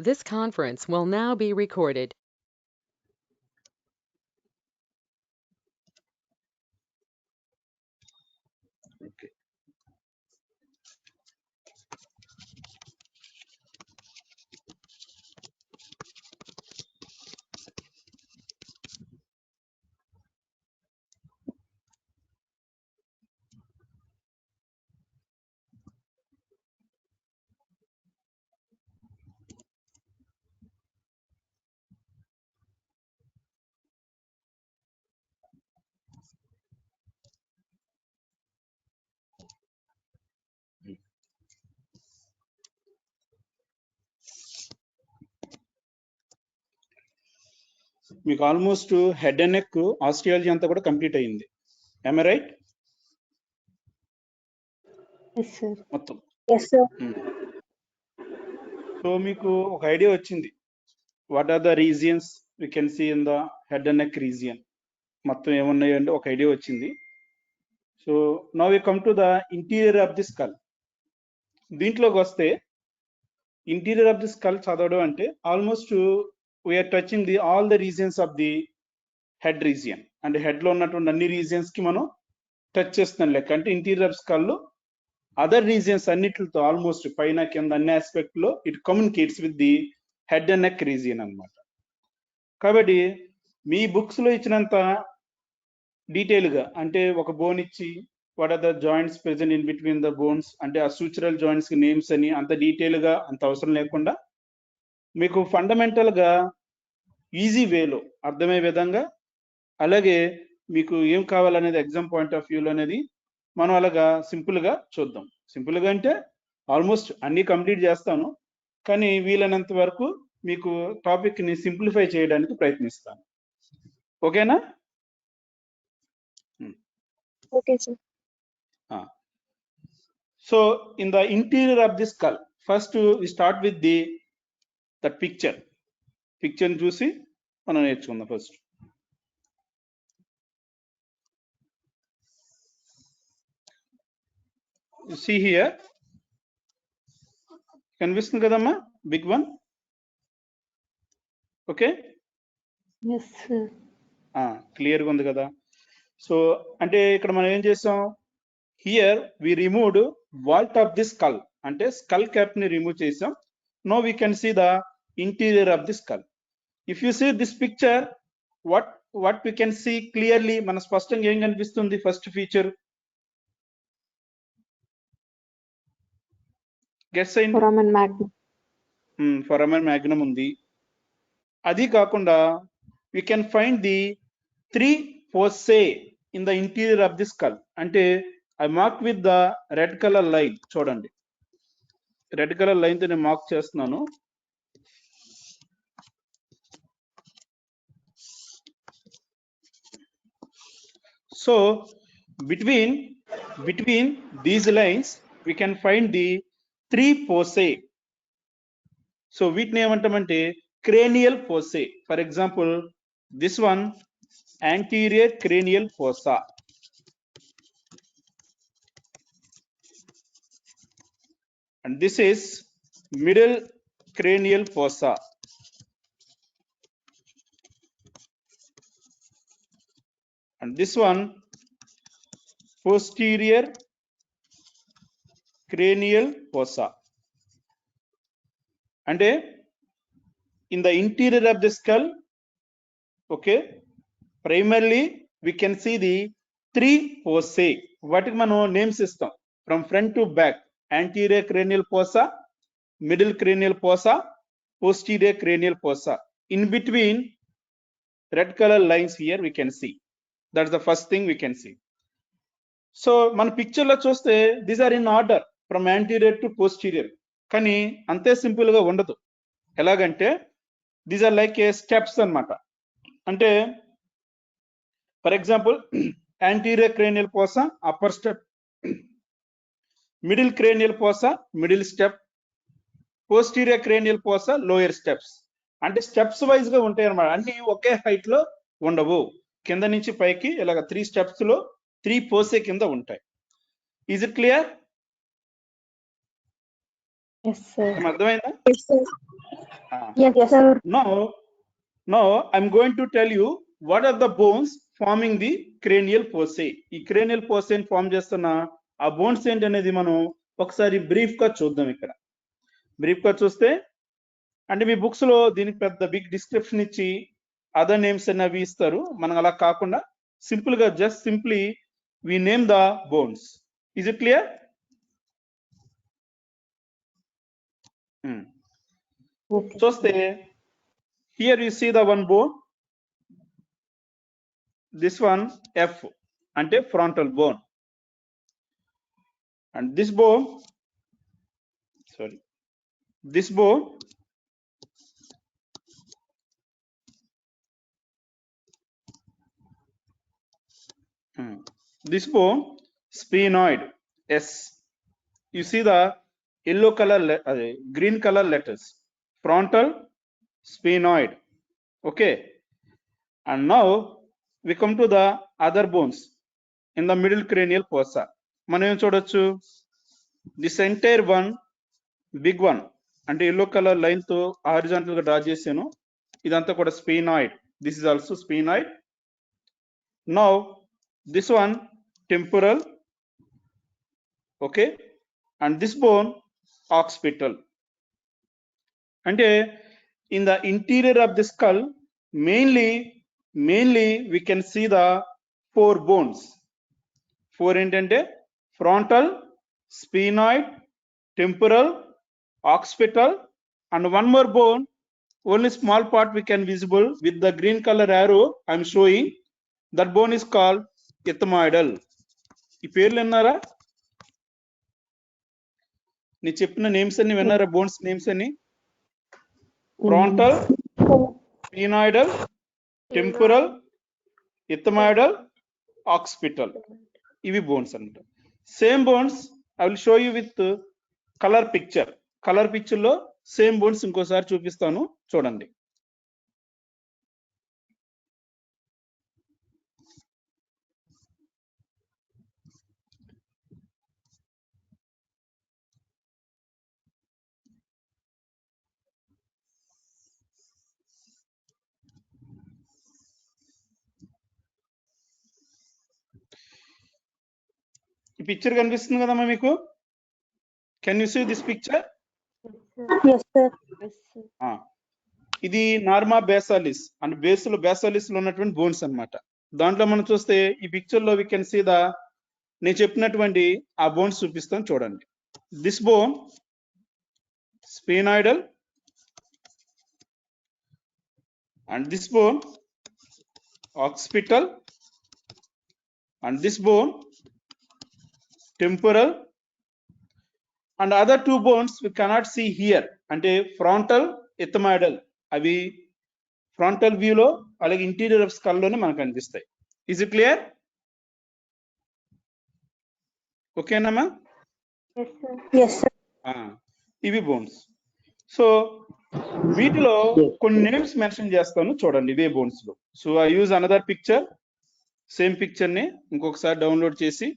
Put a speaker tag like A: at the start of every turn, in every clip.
A: This conference will now be recorded.
B: Okay. మీకు almost head and neck astrology అంతా కూడా complete అయ్యింది. am I right?
C: Yes, sir.
B: మొత్తం.
C: Yes, sir.
B: So మీకు ఒక ఐడియా వచ్చింది, what are the regions we can see in the head and neck region, మొత్తం ఏమున్నాయి అంటే ఒక ఐడియా వచ్చింది. So now we come to the interior of the skull. దీంట్లోకి వస్తే ఇంటీరియర్ ఆఫ్ ది స్కల్ చదవడం అంటే almost we are touching the all the regions of the head region, అంటే హెడ్ లో ఉన్నటువంటి అన్ని రీజియన్స్ కి మనం టచ్ చేస్తున్నాం లెక్క. అంటే ఇంటీరియర్ ఆఫ్ స్కల్ లో అదర్ రీజియన్స్ అన్నిటితో ఆల్మోస్ట్ పైన కింద అన్ని ఆస్పెక్ట్ లో it communicates with the head and neck region అన్నమాట. కాబట్టి మీ బుక్స్ లో ఇచ్చినంత డీటెయిల్ గా, అంటే ఒక బోన్ ఇచ్చి what are the joints present in between the bones, అంటే ఆ సూచరల్ జాయింట్స్ కి నేమ్స్ అని అంత డీటెయిల్ గా అంత అవసరం లేకుండా మీకు ఫండమెంటల్ గా ఈజీ వేలో అర్థమయ్యే విధంగా, అలాగే మీకు ఏం కావాలనేది ఎగ్జామ్ పాయింట్ ఆఫ్ వ్యూలో అనేది మనం అలాగా సింపుల్ గా చూద్దాం. సింపుల్ గా అంటే ఆల్మోస్ట్ అన్ని కంప్లీట్ చేస్తాను, కానీ వీలైనంత వరకు మీకు టాపిక్ ని సింప్లిఫై చేయడానికి ప్రయత్నిస్తాను. ఓకేనా?
C: Okay, sir.
B: So in the interior of the skull, first we start with the that picture. Picture చూసి మనం నేర్చుకుందాం. ఫస్ట్ you see here, కనిపిస్తుంది కదమ్మా big one. Okay,
C: Yes, sir.
B: క్లియర్గా ఉంది కదా. సో అంటే ఇక్కడ మనం ఏం చేసాం, here we removed vault of the skull, అంటే స్కల్ క్యాప్ ని రిమూవ్ చేసాం. No we can see the interior of the skull. If you see this picture, what we can see clearly, మన స్పష్టంగా ఏం కనిపిస్తుంది? ఫస్ట్ ఫీచర్ గెస్ అయింది.
C: Foramen magnum.
B: Foramen magnum ఉంది. అది కాకుండా we can find the 3 foci in the interior of the skull. అంటే I mark with the red color line. చూడండి, రెడ్ కలర్ లైన్ తో నేను మార్క్ చేస్తున్నాను. So between these lines we can find the 3 foci. So వీటిని ఏమంటామంటే cranial foci. For example, this one anterior cranial fossa, and this is middle cranial fossa, and this one posterior cranial fossa. అంటే in the interior of the skull, okay, primarily we can see the 3 foci. వాటికి మనం names ఇస్తాం from front to back: anterior cranial fossa, middle cranial fossa, posterior cranial fossa. In between red color lines here we can see. That's the first thing we can see. So మన picture లో చూస్తే these are in order from anterior to posterior, కానీ అంతే simple గా ఉండదు. ఎలాగంటే these are like a steps అన్నమాట. అంటే for example anterior cranial fossa upper step, middle cranial fossa middle step, posterior cranial fossa lower steps. అంటే steps wise గా ఉంటాయి అన్నమాట, అన్ని ఒకే హైట్ లో ఉండవు. కింద నుంచి పైకి ఇలాగ 3 స్టెప్స్ లో 3 పోసే కింద ఉంటాయి. Is it clear?
C: Yes, sir.
B: అర్థమైందా?
C: Yes, sir. Yes, sir.
B: Now I'm going to tell you what are the bones forming the cranial fossa. ఈ cranial fossa ఫామ్ చేస్తున్న ఆ బోన్స్ ఏంటి అనేది మనం ఒకసారి బ్రీఫ్ గా చూద్దాం. ఇక్కడ బ్రీఫ్ గా చూస్తే అంటే మీ బుక్స్ లో దీనికి పెద్ద బిగ్ డిస్క్రిప్షన్ ఇచ్చి అదర్ నేమ్స్ అవి ఇస్తారు. మనం అలా కాకుండా సింపుల్ గా just simply we name the bones. Is it clear?
C: Okay.
B: చూస్తే here you see the one bone, this one F అంటే frontal bone, and this bone this bone sphenoid S. You see the yellow color green color letters, frontal sphenoid. Okay, and now we come to the other bones in the middle cranial fossa. మనం ఏం చూడొచ్చు, this entire one big one అంటే yellow color line తో horizontal గా draw చేశాను, ఇదంతా కూడా sphenoid. This is also sphenoid. Now this one temporal, okay, and this bone occipital. అంటే in the interior of the skull mainly we can see the four bones. Four ఏంటంటే frontal, sphenoid, temporal, occipital, and one more bone, only small part we can visible with the green color arrow I am showing. That bone is called ethmoidal. ఈ పేర్లు విన్నారా? నీ చెప్పిన names అన్ని విన్నారా? Bones names అన్ని frontal, sphenoidal, temporal, ethmoidal, occipital. ఇవి bones అన్నమాట. Same bones I will show you with colour picture. Colour picture లో సేమ్ బోన్స్ ఇంకోసారి చూపిస్తాను, చూడండి. ఈ పిక్చర్ కనిపిస్తుంది కదమ్మా మీకు? Can you see this picture?
C: Yes, sir. Yes, sir.
B: ఇది నార్మా బేసాలిస్ అంటే బేసాలిస్ లో ఉన్నటువంటి బోన్స్ అన్నమాట. దాంట్లో మనం చూస్తే ఈ పిక్చర్ లో వి కెన్ సీ ద నేను చెప్పినటువంటి ఆ బోన్స్ చూపిస్తాను, చూడండి. This bone sphenoidal, and this bone occipital, and this bone temporal, and other two bones we cannot see here అంటే frontal, ethmoidal అవి ఫ్రంటల్ వ్యూ లో అలాగే ఇంటీరియర్ ఆఫ్ స్కల్ లోనే మనకు కనిపిస్తాయి. Is it clear? ఓకేనమ్మా?
C: Yes, sir. Yes, sir.
B: ఇవి bones. So వీటిలో కొన్ని నేమ్స్ మెన్షన్ చేస్తాను, చూడండి ఇవే బోన్స్ లో. So I use another picture, same picture ని ఇంకొకసారి డౌన్లోడ్ చేసి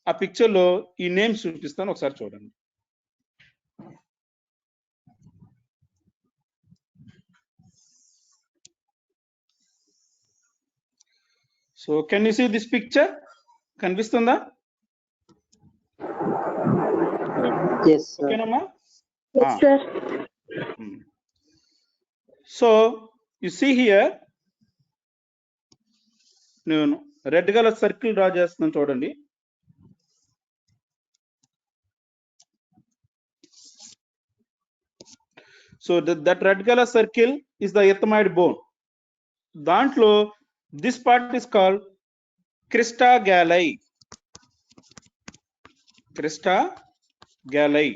B: ఆ పిక్చర్ లో ఈ నేమ్స్ చూపిస్తాను, ఒకసారి చూడండి. So can you see this picture? కనిపిస్తుందా?
D: Yes, sir.
B: ఓకేనమ్మా?
C: Yes, sir.
B: So you see here, నేను రెడ్ కలర్ సర్కిల్ డ్రా చేస్తున్నాను, చూడండి. So that red colour circle is the ethmoid bone. దాంట్లో this part is called crista galli. Crista galli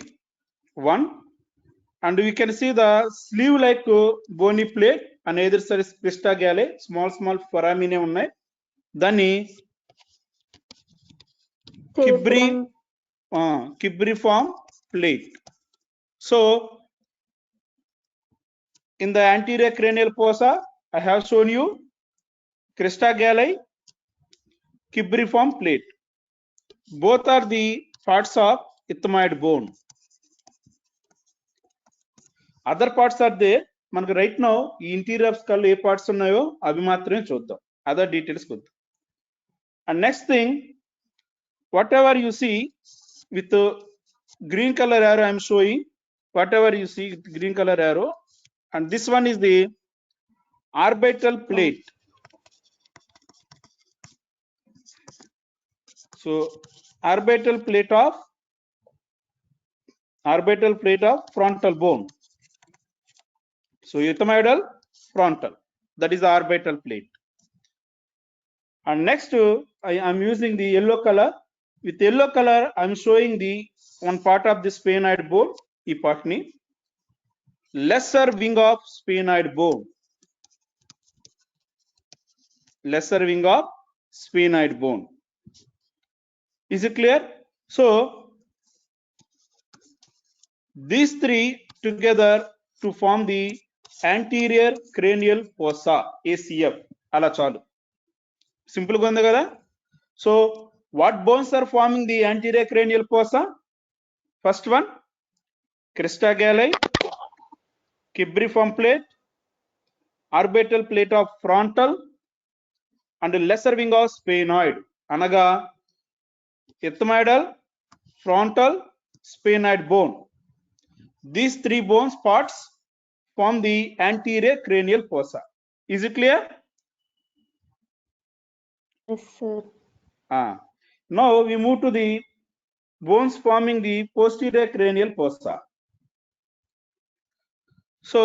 B: 1, and we can see the sleeve like bony plate and either side is crista gallei, small foramine ఉన్నాయి. దాన్ని Kibriform plate. So in the anterior cranial fossa I have shown you crista gallei, Kibriform plate. Both are the parts of ethmoid bone. Other parts are there, మనకు right now ఈ interior of skull A parts ఉన్నాయో అవి మాత్రమే చూద్దాం, other details వద్దు. And next thing, whatever you see with green color arrow I am showing, whatever you see with green color arrow, and this one is the orbital plate. So orbital plate of frontal bone. So ethmoidal frontal, that is the orbital plate. And next I am using the yellow color. With yellow color I am showing the one part of the sphenoid bone, ee part ni lesser wing of sphenoid bone, lesser wing of sphenoid bone. Is it clear? So these three together to form the anterior cranial fossa, ACF. Ala chalu, simple ga undi kada. So what bones are forming the anterior cranial fossa? First one, crista galli, cibriform plate, orbital plate of frontal, and lesser wing of sphenoid. Anaga ethmoidal, frontal, sphenoid bone. These three bones parts form the anterior cranial fossa. Is it clear?
C: Yes, sir.
B: Now we move to the bones forming the posterior cranial fossa. So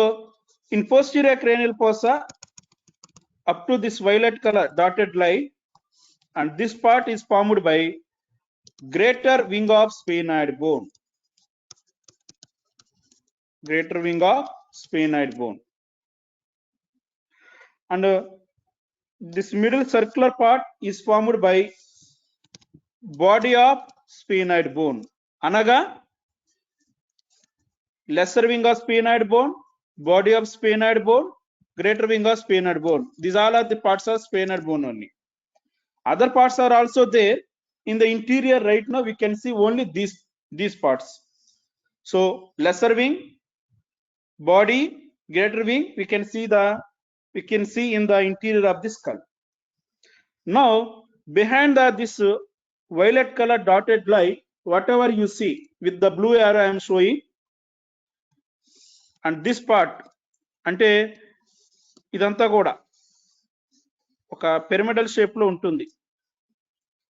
B: in posterior cranial fossa, up to this violet color dotted line, and this part is formed by greater wing of sphenoid bone, greater wing of sphenoid bone. And this middle circular part is formed by body of sphenoid bone. Anaga lesser wing of sphenoid bone, body of sphenoid bone, greater wing of sphenoid bone. These all are the parts of sphenoid bone only. Other parts are also there in the interior. Right now we can see only these parts. So lesser wing, body, greater wing, we can see in the interior of the skull. Now behind this violet color dotted line, whatever you see with the blue arrow I am showing, and this part ante idantha kuda oka pyramidal shape lo untundi.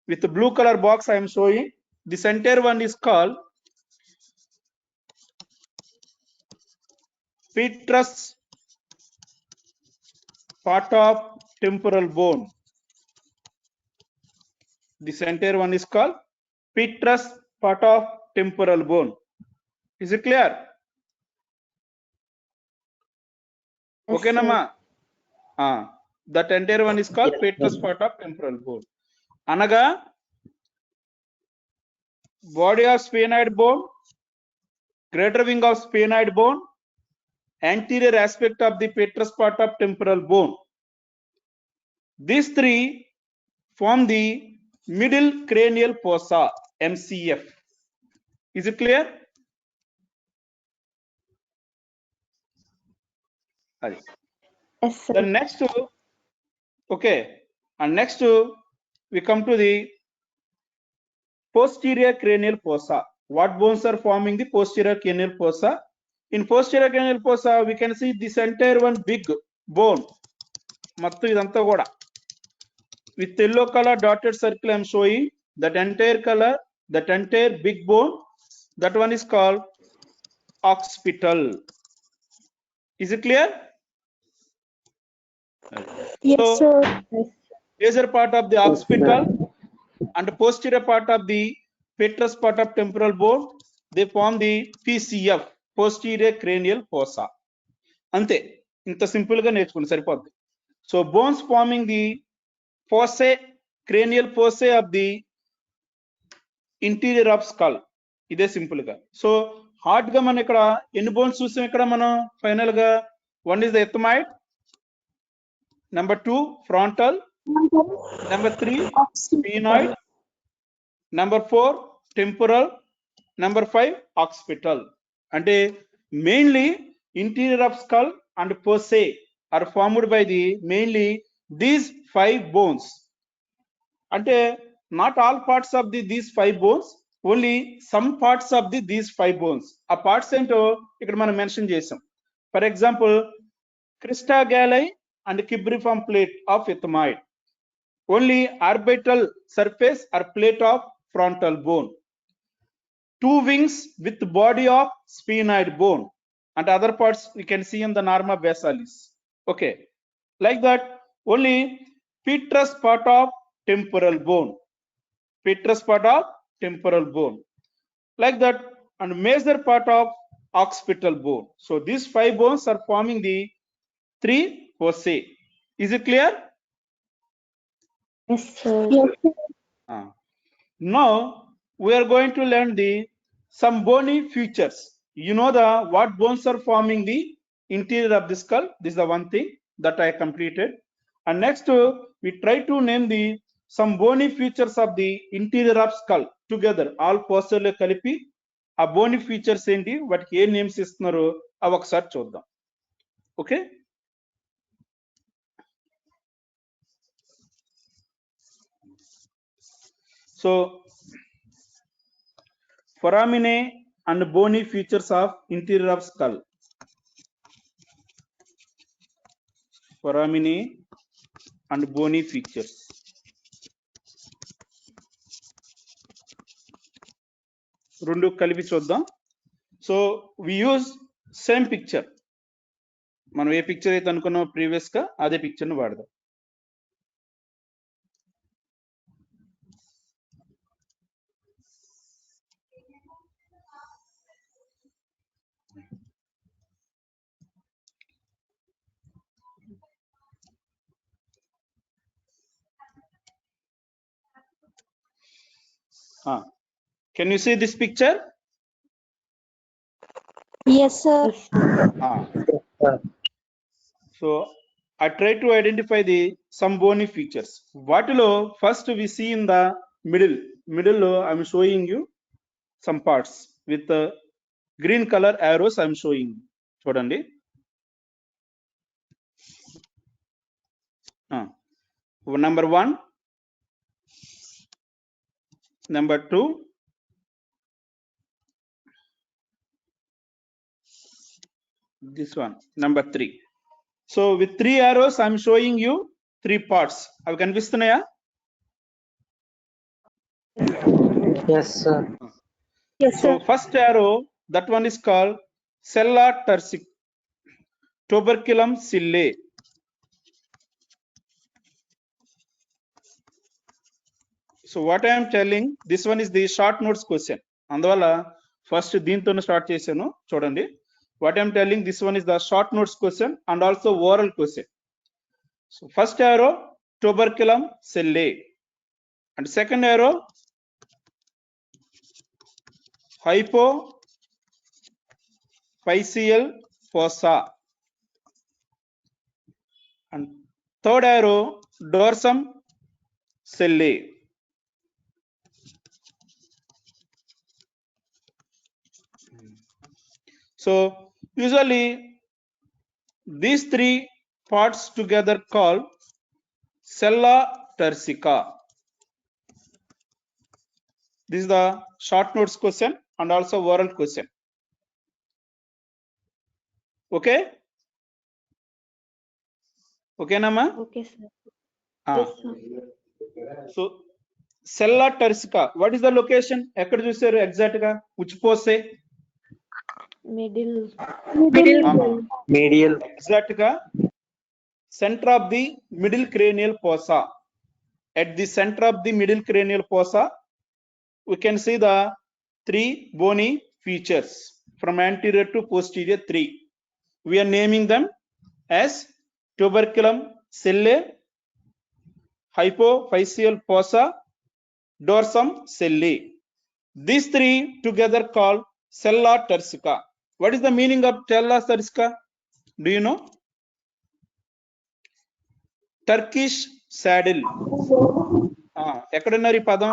B: With the blue color box I am showing, the center one is called petrous part of temporal bone. The center one is called petrous part of temporal bone. Is it clear?
C: Yes,
B: Okay,
C: sir.
B: Nama? That entire one is called petrous part of temporal bone. Anaga body of sphenoid bone, greater wing of sphenoid bone, anterior aspect of the petrous part of temporal bone. These three form the middle cranial fossa, MCF. Is it clear?
C: Yes, sir.
B: Then next, okay, and next we come to the posterior cranial fossa. What bones are forming the posterior cranial fossa? In posterior cranial fossa, we can see this entire one big bone. Mattu idantha kuda with yellow color dotted circle I am showing, that entire color, that entire big bone, that one is called occipital. Is it clear?
C: Yes,
B: So
C: sir. Yes.
B: major part of the occipital and posterior part of the petrous part of temporal bone, they form the PCF, posterior cranial fossa. Ante inta simple ga నేర్చుకోండి సరిపోద్ది. So bones forming the fossae, cranial fossae of the interior of skull. ఇదే simple గా. So hard గా మనం ఇక్కడ ఎన్ని bones చూసాం ఇక్కడ మనం ఫైనల్ గా? One is the ethmoid, number 2 frontal, number 3 sphenoid, number 4 temporal, number 5 occipital. అంటే mainly interior of skull and fossa are formed by the mainly these 5 bones. Ante not all parts of these 5 bones, only some parts of these 5 bones. A parts ento ikkada మనం mention చేసాం. For example, crista galli and cibriform plate of ethmoid. Only orbital surface or plate of frontal bone. 2 wings with body of sphenoid bone, and other parts we can see in the norma basalis. Okay, like that. Only petrous part of temporal bone, petrous part of temporal bone, like that, and major part of occipital bone. So these 5 bones are forming the 3 fossae. Is it clear?
C: Yes, sir.
B: Now we are going to learn some bony features. You know what bones are forming the interior of the skull. This is the one thing that I completed. And next we try to name some bony features of the interior of skull together. All posterior కలిపి ఆ bony features ఏంటి, వాటికి ఏ names ఇస్తున్నారు అవి ఒకసారి చూద్దాం. Okay, so foraminae and bony features of interior of skull. Foraminae and bony features. రెండు కలిపి చూద్దాం. So we use same picture. మనం ఏ పిక్చర్ అయితే అనుకున్నాం ప్రీవియస్ గా అదే పిక్చర్ ని వాడదాం. Can you see this picture?
C: Yes, sir.
B: So I try to identify some bony features. వాటిలో first we see in the middle లో I'm showing you some parts with green color arrows. I'm showing. చూడండి. Number 1, number 2, this one, number 3. So with 3 arrows I'm showing you 3 parts. అవి కనిపిస్తున్నాయా?
D: Yes, sir.
C: Yes,
B: So
C: sir.
B: first arrow, that one is called sella turcica, tuberculum sillae. So what I am telling, this one is the short notes question. అందువల్ల first దీంతోనే start చేశాను. చూడండి, what I am telling, this one is the short notes question and also oral question. So first arrow tuberculum sillae, and second arrow hypophyseal fossa, and third arrow dorsum sillae. So usually these 3 parts together called sella turcica. This is the short notes question and also oral question. Okay? Okay, Nama?
C: Okay, sir.
B: Yes,
C: sir.
B: So sella turcica, what is the location? ఎక్కడ చూసారు exact గా? which fossa?
C: Middle.
D: Medial.
B: Exact గా center of the middle cranial fossa. At the center of the middle cranial fossa, we can see the 3 bony features from anterior to posterior 3. We are naming them as tuberculum sillae, hypophyseal fossa, dorsum sillae. These 3 together called sella turcica. What is the meaning of sella turcica? Do you know? Turkish saddle. ఎక్కడున్నారు ఈ పదం?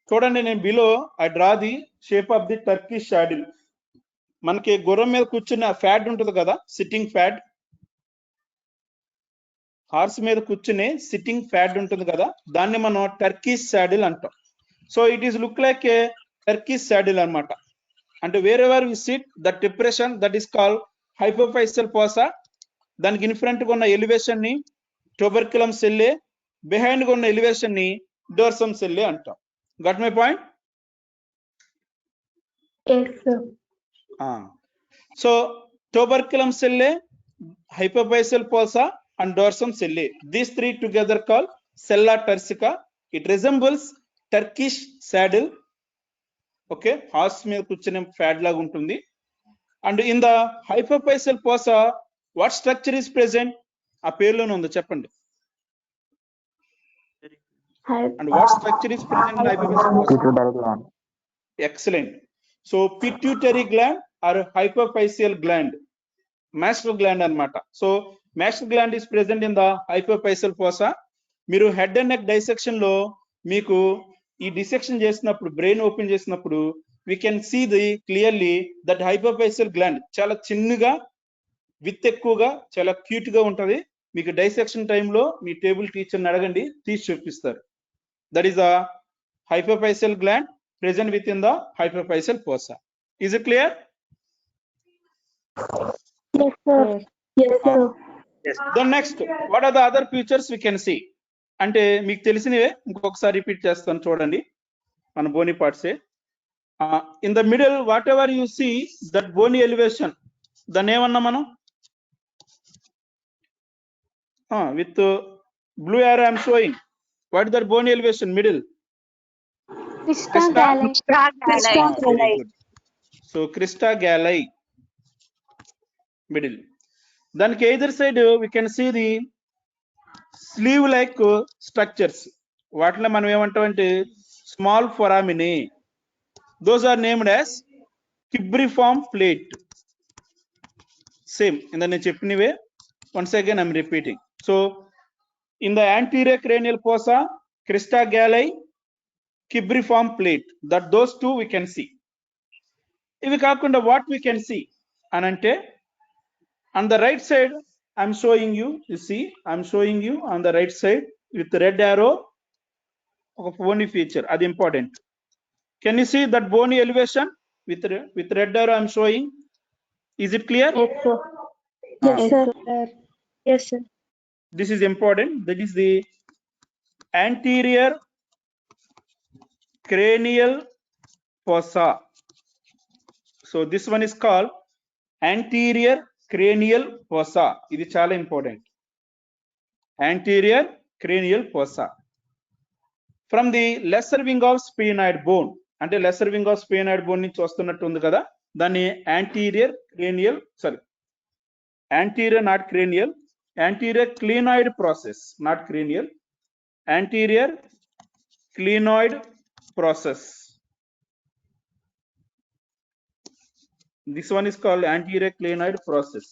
B: చూడండి, నేను below I draw the shape of the Turkish saddle. మనకి గుర్రం మీద కూర్చున్న ఫ్యాడ్ ఉంటుంది కదా, సిట్టింగ్ ఫ్యాడ్, హార్స్ మీద కూర్చునే సిట్టింగ్ ఫ్యాడ్ ఉంటుంది కదా, దాన్ని మనం టర్కీష్ సాడిల్ అంటాం. So it is look like a Turkish saddle అన్నమాట. అంటే wherever we sit that depression that is called hypophyseal fossa. దానికి ఇన్ఫ్రంట్ గా ఉన్న ఎలివేషన్ ని ట్యూబర్కులమ్ సెల్లే, బిహైండ్ గా ఉన్న ఎలివేషన్ ని డోర్సమ్ సెల్లే అంటాం. Gut my point?
C: Yes, sir.
B: So tuberculum sellae, hypophyseal fossa and dorsum sellae, these three together called sella turcica. It resembles Turkish saddle. Okay, horse మీద కూర్చునే ఫ్యాడ్ లాగా ఉంటుంది. And in the hypophyseal fossa, what structure is present? ఆ పేరులోనే ఉంది, చెప్పండి. And what structure is present in hypophyseal fossa?
D: Pituitary gland.
B: Excellent. So pituitary gland or hypophyseal gland, master gland అన్నమాట. So master gland is present in the hypophyseal fossa. మీరు head and neck dissection లో మీకు ఈ dissection చేసినప్పుడు, brain open చేసినప్పుడు we can see the clearly that hypophyseal gland చాలా చిన్నగా, with ఎక్కువగా, చాలా క్యూట్ గా ఉంటది. మీకు డైసెక్షన్ టైంలో మీ టేబుల్ టీచర్ని అడగండి, తీసి చూపిస్తారు. That is the hypophyseal gland present within the hypophyseal fossa. Is it clear?
C: Yes, sir. Yes, sir.
B: Yes. Then next, what are the other features we can see? అంటే మీకు తెలిసినవే ఇంకొకసారి రిపీట్ చేస్తాను చూడండి. మన బోనీ పార్ట్సే. In the middle whatever you see that bony elevation, దాన్ని ఏమన్నా మనం with blue arrow I'm showing. What that bony elevation middle?
C: Crista Galley.
B: Very good. So Crista Galley, middle. దానికి either side we can see the sleeve like structures. వాటిలో మనం ఏమంటామంటే small ఫొరామినే. Those are named as cibriform plate. Same ఇందా నేను చెప్పినవే, once again I'm repeating. So in the anterior cranial fossa, Crista Galley, cibriform plate, that those two we can see. ఇవి కాకుండా what we can see అనంటే, on the right side I'm showing you, you see I'm showing you on the right side with red arrow ఒక bony feature, అది important. Can you see that bony elevation with red arrow I'm showing? Is it clear?
C: Yes, sir. Yes, sir. Yes, sir.
B: This is important. That is the anterior cranial fossa. So this one is called anterior cranial fossa. ఇది చాలా important. Anterior cranial fossa. From the lesser wing of sphenoid bone, అంటే lesser wing of sphenoid bone నుంచి వస్తున్నట్టు ఉంది కదా, దాన్ని anterior cranial, sorry, anterior not cranial, anterior clinoid process, not cranial, anterior clinoid process. This one is called anterior clinoid process.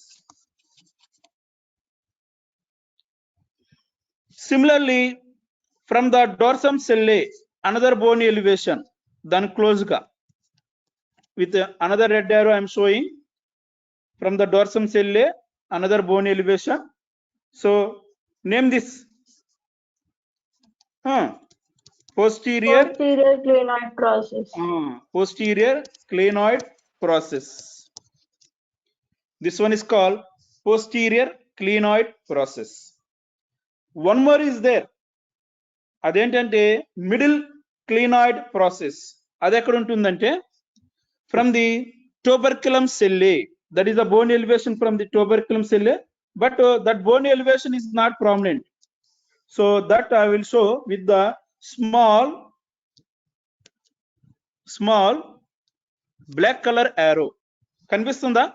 B: Similarly, from the dorsum sellae, another bony elevation, then close ga with another red arrow I am showing. From the dorsum sellae, another bony elevation. So name this. Posterior
C: clinoid process.
B: Posterior clinoid process. This one is called posterior clinoid process. One more is there. అదేంటంటే middle clinoid process. అది ఎక్కడ ఉంటుందంటే from the tuberculum sellae, that is the bone elevation from the tuberculum sellae, but that bone elevation is not prominent. So that I will show with the small black color arrow. కనిపిస్తుందా?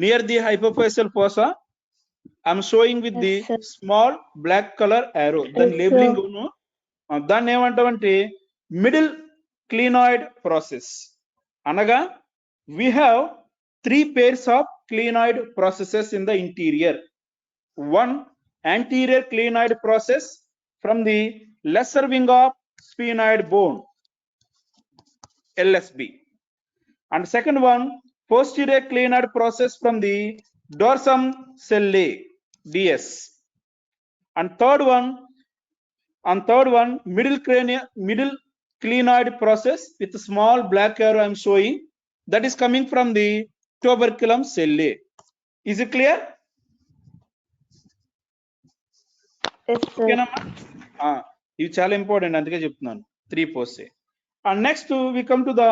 B: Near the hypophyseal fossa, I'm showing with the small black color arrow. Then labeling దాన్ని ఏమంటామంటే middle clinoid process. అనగా we have 3 pairs of clinoid processes in the interior. One anterior clinoid process from the lesser wing of sphenoid bone, LSB, and second one posterior clinoid process from the dorsum sellae, DS. And third one, middle clinoid process with small black arrow I'm showing, that is coming from the tuberculum sellae. Is it clear?
C: Yes, sir.
B: ఓకేనమ్మా? ఇవి చాలా important, అందుకే చెప్తున్నాను 3 post. And next we come to the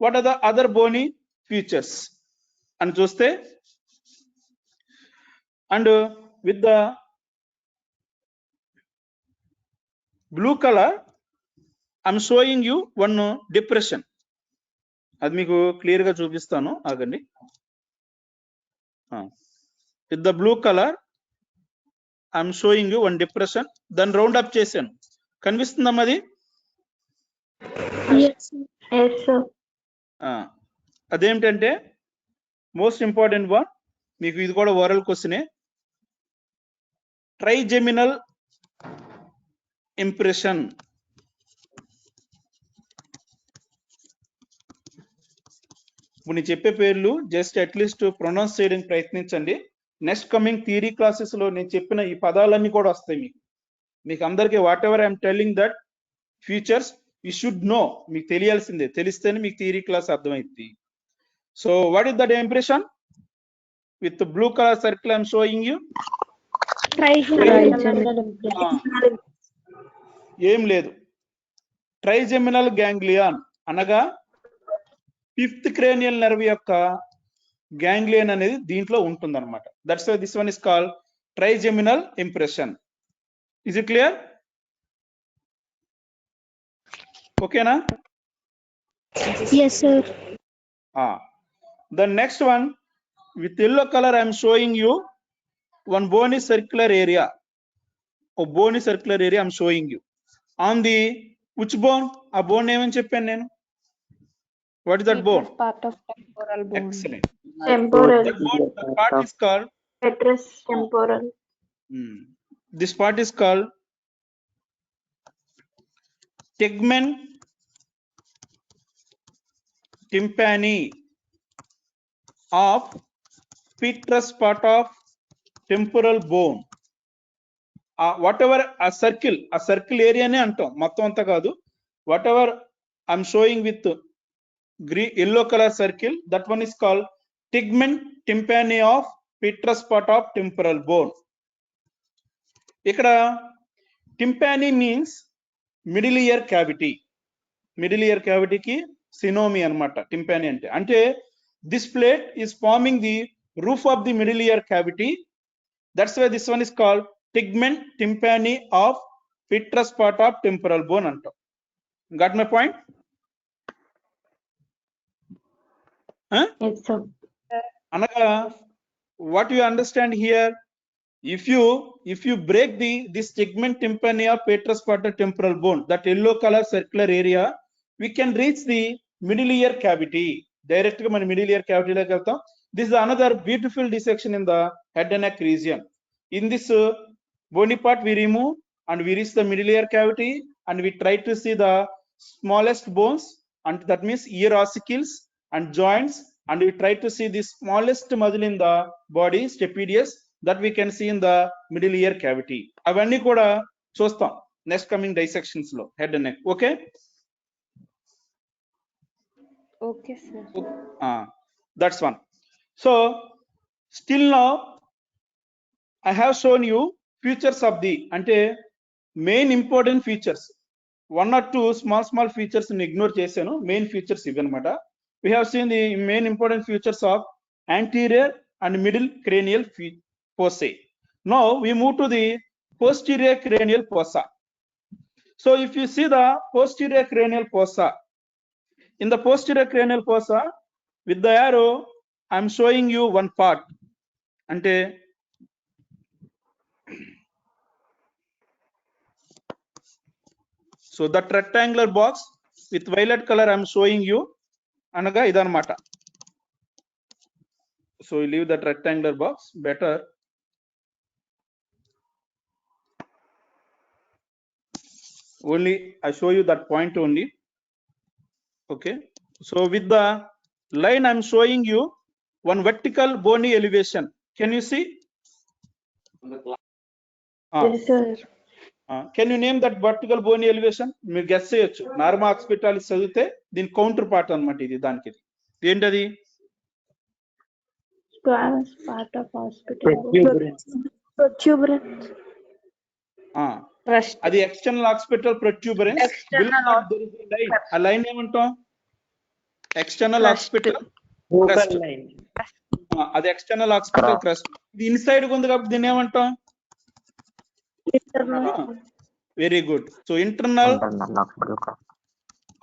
B: what are the other bony features అని చూస్తే, and with the blue colour I'm showing you one depression. అది మీకు clear గా చూపిస్తాను, ఆగండి. With the blue colour I'm showing you one depression, దాన్ని round up చేశాను. కనిపిస్తుందమ్మా అది?
C: Yes, sir.
B: అదేమిటంటే మోస్ట్ ఇంపార్టెంట్ వన్, మీకు ఇది కూడా ఓరల్ క్వశ్చనే. Trigeminal impression. ఇప్పుడు నేను చెప్పే పేర్లు జస్ట్ అట్లీస్ట్ ప్రొనౌన్స్ చేయడానికి ప్రయత్నించండి. నెక్స్ట్ కమింగ్ థియరీ క్లాసెస్ లో నేను చెప్పిన ఈ పదాలన్నీ కూడా వస్తాయి మీకు అందరికీ. What ever I'm telling that features you should know, మీకు తెలియాల్సిందే, తెలిస్తేనే మీకు థియరీ క్లాస్ అర్థమైంది. So what is that impression? With blue colour circle I'm showing you. ఏం లేదు, ట్రైజెమినల్ గ్యాంగ్లియాన్ అనగా 5th cranial nerve యొక్క గ్యాంగ్లియన్ అనేది దీంట్లో ఉంటుందన్నమాట. That's why this one is called trigeminal impression. Is it clear? ఓకేనా?
C: Yes, sir.
B: The next one, with yellow color I am showing you one bony circular area. Bony circular area I am showing you. On the which bone? A bone name అని చెప్పాను నేను. What is that bone?
C: Part of temporal bone.
B: Excellent.
C: Temporal.
B: That part is called
C: Petrous temporal.
B: This part is called tegmen tympani of petrous part of temporal bone. Whatever a circle area ne antam, మొత్తం అంతా కాదు. Whatever I'm showing with green yellow color circle, that one is called tegmen tympani of petrous part of temporal bone. ఇక్కడ tympani means middle ear cavity. Middle ear క్యావిటీకి synonym అన్నమాట tympani అంటే this plate is forming the roof of the middle ear cavity. That's why this one is called tegmen tympani of petrous part of temporal bone antam. Got my point?
C: Yes, sir.
B: Anaga, what you understand here, if you break this tegmen tympani of petrous part of temporal bone, that yellow color circular area, we can reach the middle ear cavity. Direct ga man middle ear cavity loki veltam. This is another beautiful dissection in the head and neck region. In this bony part we remove and we reach the middle ear cavity and we try to see the smallest bones, and that means ear ossicles and joints, and we try to see the smallest muscle in the body, stapedius, that we can see in the middle ear cavity. Avanni kuda chustam next coming dissections lo, head and neck. Okay?
C: Okay, sir.
B: That's one. So still now I have shown you features of the ante main important features. One or two small features ni ignore chesanu, main features ivi anamata. We have seen the main important features of anterior and middle cranial fossa. Now we move to the posterior cranial fossa. So if you see the posterior cranial fossa, in the posterior cranial fossa, with the arrow I am showing you one part. Ante so that rectangular box with violet color I am showing you anaga idanamata. So you leave that rectangular box better. Only I show you that point only. Okay, so with the line I am showing you one vertical bony elevation. Can you see?
C: Yes, sir.
B: Can you name that vertical bony elevation? మీరు guess చేయొచ్చు. Norma హాస్పిటాలిస్ చదివితే దీని counter part అన్నమాట ఇది దానికి. ఏంటది?
C: Squamous part of hospital.
D: Protuberance.
C: Protuberance. Crust.
B: అది external hospital ప్రొట్యూబరెన్స్.
C: External
B: ఆ లైన్ ఏమంటాం? External hospital
D: Vocal line.
B: అది ఎక్స్టర్నల్ హాస్పిటల్ క్రస్ట్. ఇది ఇన్సైడ్ ఉంది కాబట్టి దీన్ని ఏమంటాం?
C: internal.
B: Very good. So internal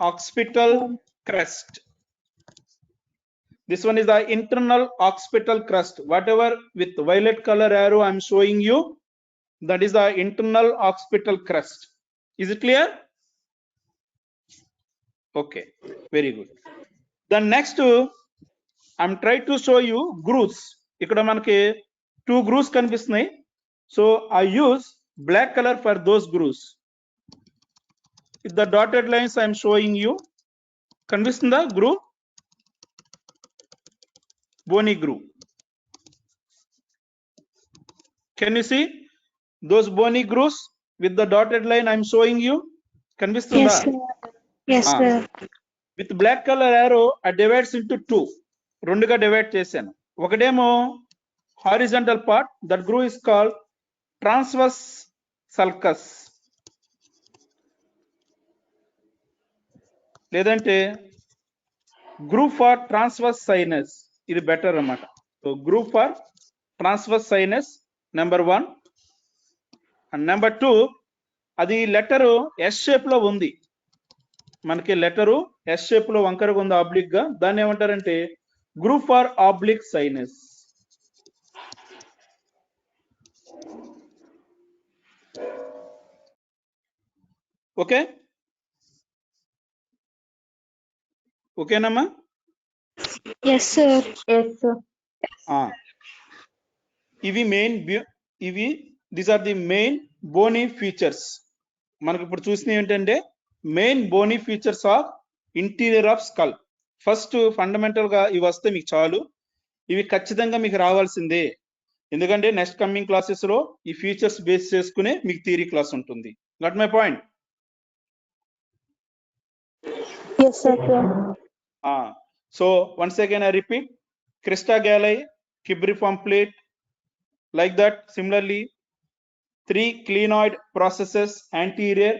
B: occipital crust. This one is the internal occipital crust. Whatever with violet color arrow I am showing you, that is the internal occipital crust. Is it clear? Okay, very good. The next I'm trying to show you grooves. ఇక్కడ మనకి 2 grooves కనిపిస్తున్నాయి. So I use black color for those grooves. The dotted lines I am showing you. కనిపిస్తుందా groove? Bony groove. Can you see those bony grooves with the dotted line I am showing you? కనిపిస్తుందా?
C: Yes, sir. Yes, sir.
B: With black color arrow I divides into 2. రెండుగా divide చేశాను. ఒకటేమో horizontal part, that groove is called transverse sulcus. లేదంటే groove for transverse sinus. ఇది better అన్నమాట. So groove for transverse sinus number 1 and number 2 అది letter S shape లో ఉంది. మనకి లెటరు ఎస్ షేప్ లో వంకరగా ఉంది ఆబ్లిక్ గా. దాన్ని ఏమంటారంటే groove for oblique sinus. Okay ఓకేనమ్మా?
C: Yes, sir. Yes, sir.
B: ఇవి these are the main bony features. మనకి ఇప్పుడు చూసినవి ఏంటంటే main bony features of interior of skull. First fundamental గా ఇవి వస్తే మీకు చాలు. ఇవి ఖచ్చితంగా మీకు రావాల్సిందే. ఎందుకంటే నెక్స్ట్ కమింగ్ క్లాసెస్ లో ఈ ఫీచర్స్ బేస్ చేసుకునే మీకు థియరీ క్లాస్ ఉంటుంది. Gut my point?
C: Yes, sir.
B: So once again I repeat, crista galli, cibriform plate, like that. Similarly, 3 clinoid processes: anterior,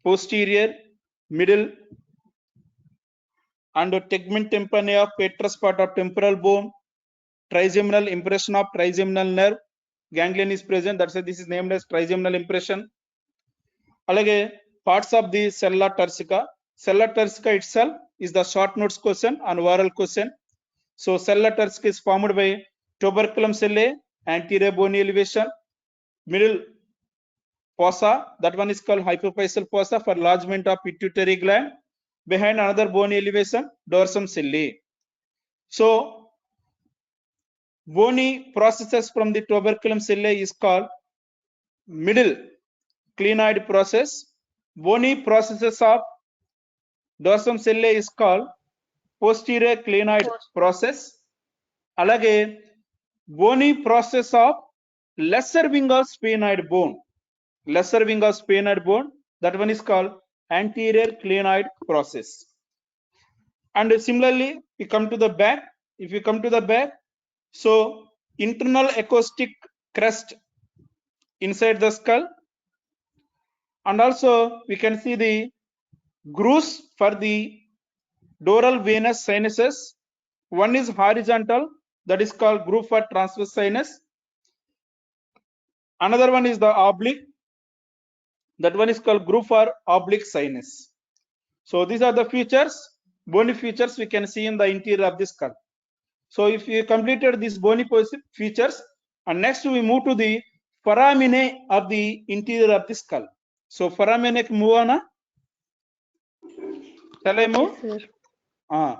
B: posterior, middle, and tegment tympani of petrous part of temporal bone, trigeminal impression of trigeminal nerve, ganglion is present, that's why this is named as trigeminal impression. Alage parts of the sella turcica. Sella turcica itself is the short notes question and oral question. So sella turcica is formed by tuberculum sellae, anterior bony elevation, middle fossa, that one is called hypophyseal fossa for enlargement of pituitary gland. Behind another bony elevation, dorsum sellae. So bony processes from the tuberculum sellae is called middle clinoid process. Bony processes of dorsum sellae is called posterior clinoid process. Alage bony process of lesser wing of sphenoid bone, that one is called anterior clinoid process. And similarly we come to the back. If you come to the back, so internal acoustic crest inside the skull, and also we can see the grooves for the dural venous sinuses. One is horizontal, that is called groove for transverse sinus. Another one is the oblique, that one is called groove for oblique sinus. So these are the features, bony features we can see in the interior of the skull. So if you completed these bony features, and next we move to the foraminae of the interior of the skull. So foraminae move on. Shall I move?
C: Yes, sir.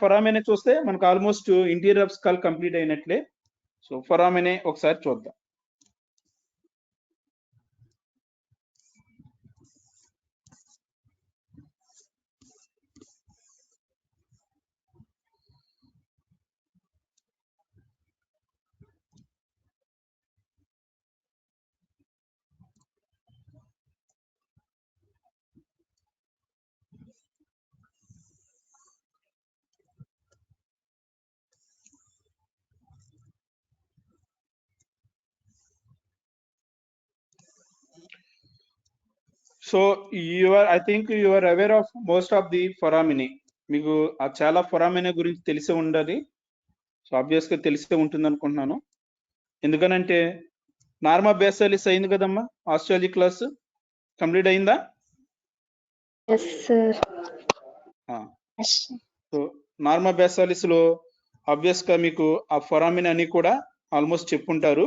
B: foraminae చూస్తే మనకు almost interior of skull complete అయినట్లే. So foraminae ఒకసారి చూద్దాం. So I think you are aware of most of the foramine. మీకు ఆ చాలా foramine గురించి తెలిసి ఉండాలి. సో ఆబ్వియస్ గా తెలిసే ఉంటుంది అనుకుంటున్నాను. ఎందుకనంటే నార్మా బేసాలిస్ అయింది కదమ్మా, ఆస్ట్రాలజీ క్లాస్ కంప్లీట్ అయిందా?
C: Yes, sir.
B: So Norma basalis లో ఆబ్వియస్ గా మీకు ఆ ఫొరామిన్ అని కూడా ఆల్మోస్ట్ చెప్పుంటారు.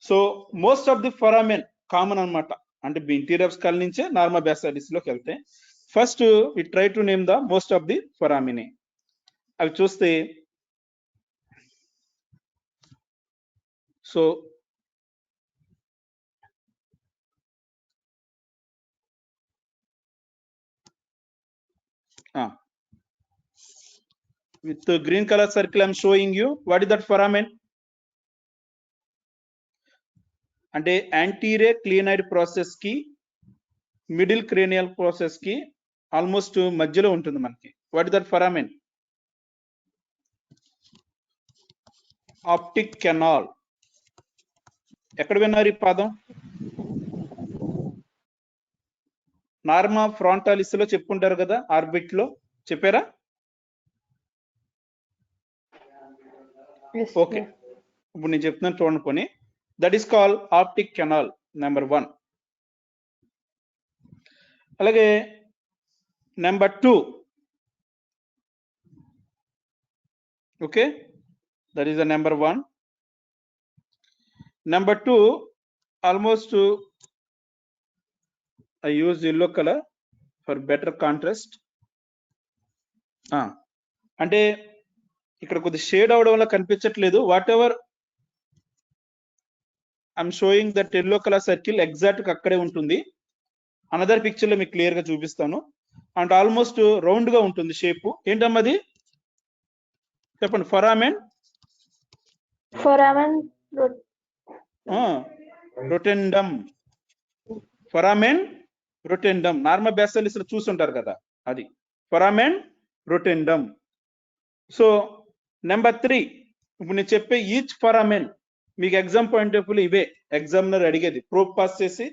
B: So most of the foramen common అన్నమాట. అంటే ఇంటీరియర్ స్కల్ నుంచే నార్మా బేసాలిస్ లోకి వెళ్తే first we try to name the most of the foramina. అవి చూస్తే so with the green color circle I'm showing you, what is that foramen? అంటే anterior clinoid process కి మిడిల్ క్రేనియల్ ప్రాసెస్ కి ఆల్మోస్ట్ మధ్యలో ఉంటుంది మనకి. What is that foramen? Optic canal. ఎక్కడ విన్నారు ఈ పదం? నార్మా ఫ్రాంటాలిస్ లో చెప్పుకుంటారు కదా, ఆర్బిట్ లో చెప్పారా? ఓకే, ఇప్పుడు నేను చెప్తున్నాను చూడండి పోనీ. That is call optic canal number 1. అలాగే number 2, okay, that is the number 1. Number 2 almost I use yellow color for better contrast. అంటే ఇక్కడ కొద్ది షేడ్ అవడం వల్ల కనిపించట్లేదు. What ever I'm showing that yellow colour circle exact అక్కడే ఉంటుంది. Another picture లో మీకు క్లియర్ గా చూపిస్తాను. అండ్ ఆల్మోస్ట్ రౌండ్ గా ఉంటుంది షేప్. ఏంటమ్మా అది? చెప్పండి. ఫొరామెన్ రొటెండమ్. ఫొరామెన్ రొటెండమ్. నార్మా బేసాలిస్ లో చూసుంటారు కదా, అది ఫొరామెన్ రొటెండమ్. సో నెంబర్ 3, ఇప్పుడు నేను చెప్పే ఈచ్ ఫొరామెన్ మీకు ఎగ్జామ్ పాయింట్ ఆఫ్ వ్యూ ఇవే ఎగ్జామినర్ అడిగేది. ప్రోబ్ పాస్ చేసి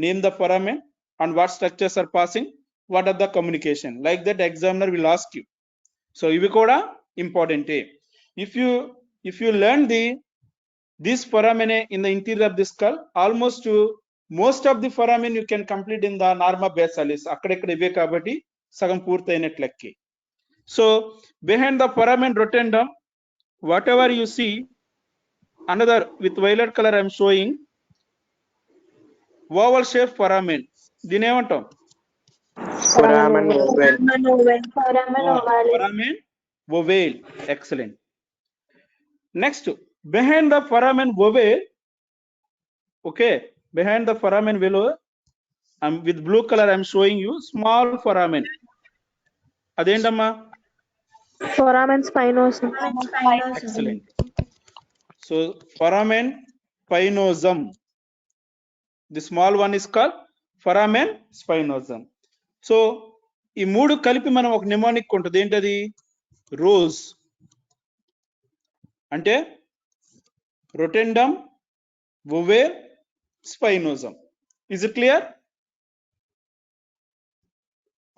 B: name the foramen and what structures are passing, what are the communication, like that examiner will ask you. So ఇవి కూడా ఇంపార్టెంటే. If you learn this foramen in the interior of the skull, almost most of the foramen you can complete in the norma basalis. అక్కడెక్కడ ఇవే కాబట్టి సగం పూర్తయినట్లెక్కి. So behind the foramen rotundum, whatever you see, another with violet color I am showing, oval shape foramen. దీని ఏమంటాం?
D: Foramen
B: ovale. Excellent. Next, behind the foramen ovale, okay, behind the foramen ovale, with blue color I am showing you small foramen. అదేంటమ్మా?
C: Foramen spinosum.
B: Excellent. So foramen spinosum, the small one is called foramen spinosum. So ఈ మూడు కలిపి మనం ఒక mnemonic ఉంటుంది. ఏంటది? Rose. అంటే rotundum, ovale, spinosum. Is it clear?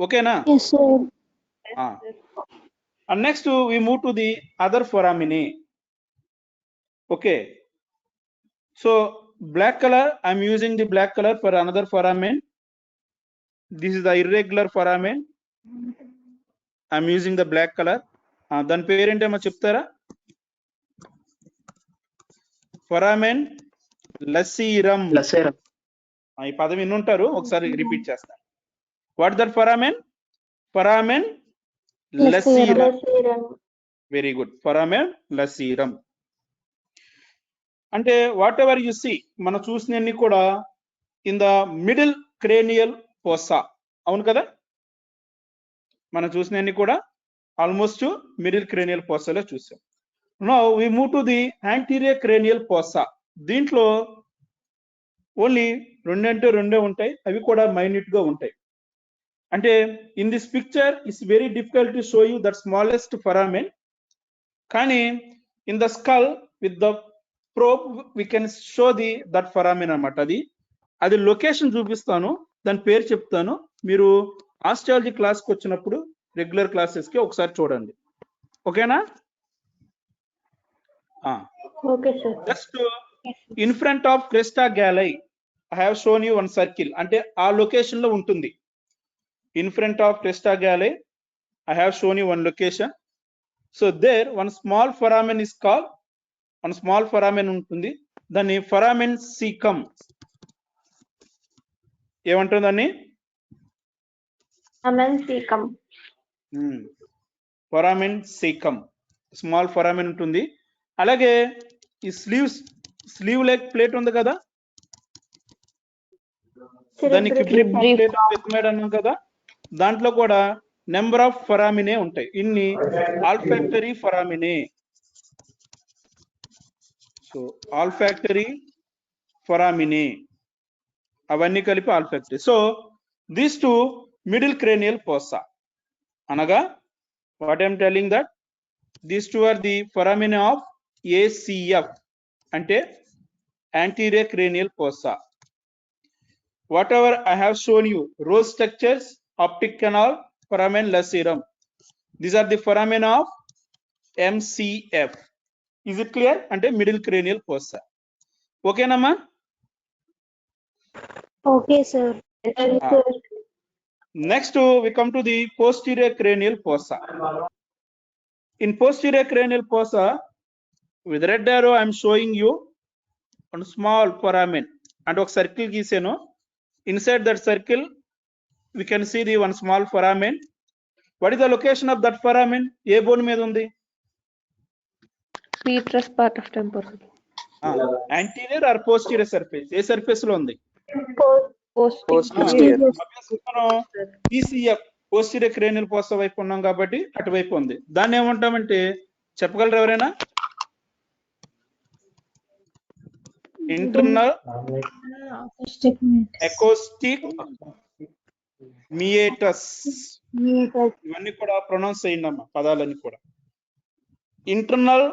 B: ఓకేనా?
C: Yes, sir.
B: And next we move to the other foramine. Okay, so black color, I'm using the black color for another foramen. This is the irregular foramen. I'm using the black color. దాని పేరేంటేమో చెప్తారా? ఫొరామెన్ లసీరమ్. ఈ పదం వినుంటారు, ఒకసారి repeat చేస్తాను. What that foramen? Foramen lacerum. Very good. Foramen lacerum అంటే whatever you see, మనం చూసినన్ని కూడా in the middle cranial fossa. అవును కదా? మనం చూసినన్ని కూడా ఆల్మోస్ట్ మిడిల్ క్రేనియల్ ఫోసాలో చూసాం. Now we move to the anterior cranial fossa. దీంట్లో ఓన్లీ రెండే ఉంటాయి, అవి కూడా మైన్యూట్ గా ఉంటాయి. అంటే in this picture it's very difficult to show you that smallest foramen. కానీ in the skull with the probe we can show that foramen అన్నమాట. అది లొకేషన్ చూపిస్తాను. దాని పేరు చెప్తాను, మీరు ఆస్ట్రాలజీ క్లాస్కి వచ్చినప్పుడు రెగ్యులర్ క్లాసెస్కి ఒకసారి చూడండి. ఓకేనా?
C: Okay, sir.
B: Just in front of crista galli I have shown you one circle, అంటే ఆ లొకేషన్ లో ఉంటుంది. In front of crista galli I have shown you one location. So there one small foramen is call, one small foramen ఉంటుంది, దాన్ని foramen caecum ఏమంటుంది దాన్ని?
C: Amen, Sikam.
B: Foramen caecum, small foramen ఉంటుంది. అలాగే ఈ స్లీవ్ లెగ్ ప్లేట్ ఉంది కదా, దాన్ని క్యూబ్రిఫామ్ ప్లేట్ ఎత్తుమేడ్ అన్నాం కదా, దాంట్లో కూడా నెంబర్ ఆఫ్ ఫొరామినే ఉంటాయి. ఇన్ని olfactory foramina. So olfactory foramina అవన్నీ కలిపి olfactory. So these two middle cranial fossa, అనగా what I'm telling that these two are the foramina of ACF, అంటే anterior cranial fossa. Whatever I have shown you, row structures, optic canal, foramen lacerum, these are the foramen of MCF. Is it clear? Ante middle cranial fossa. Okay nama?
C: Okay, sir. Yes, sir.
B: Next we come to the posterior cranial fossa. In posterior cranial fossa, with red arrow I am showing you one small foramen and ఒక circle గీసాను. Inside that circle we can see the one small foramen. What is the location of that foramen? A bone మీద ఉంది?
D: Petrous part of temporal.
B: Anterior or posterior surface? A surface లో ఉంది?
D: Posterior.
B: మనం PCF posterior cranial fossa వైపు ఉన్నాం కాబట్టి అటువైపు ఉంది. దాన్ని ఏమంటామంటే చెప్పగలరు ఎవరైనా? Internal acoustic meatus. ఇవన్నీ కూడా ప్రొనౌన్స్ చేయండి అమ్మా, పదాలన్నీ కూడా. Internal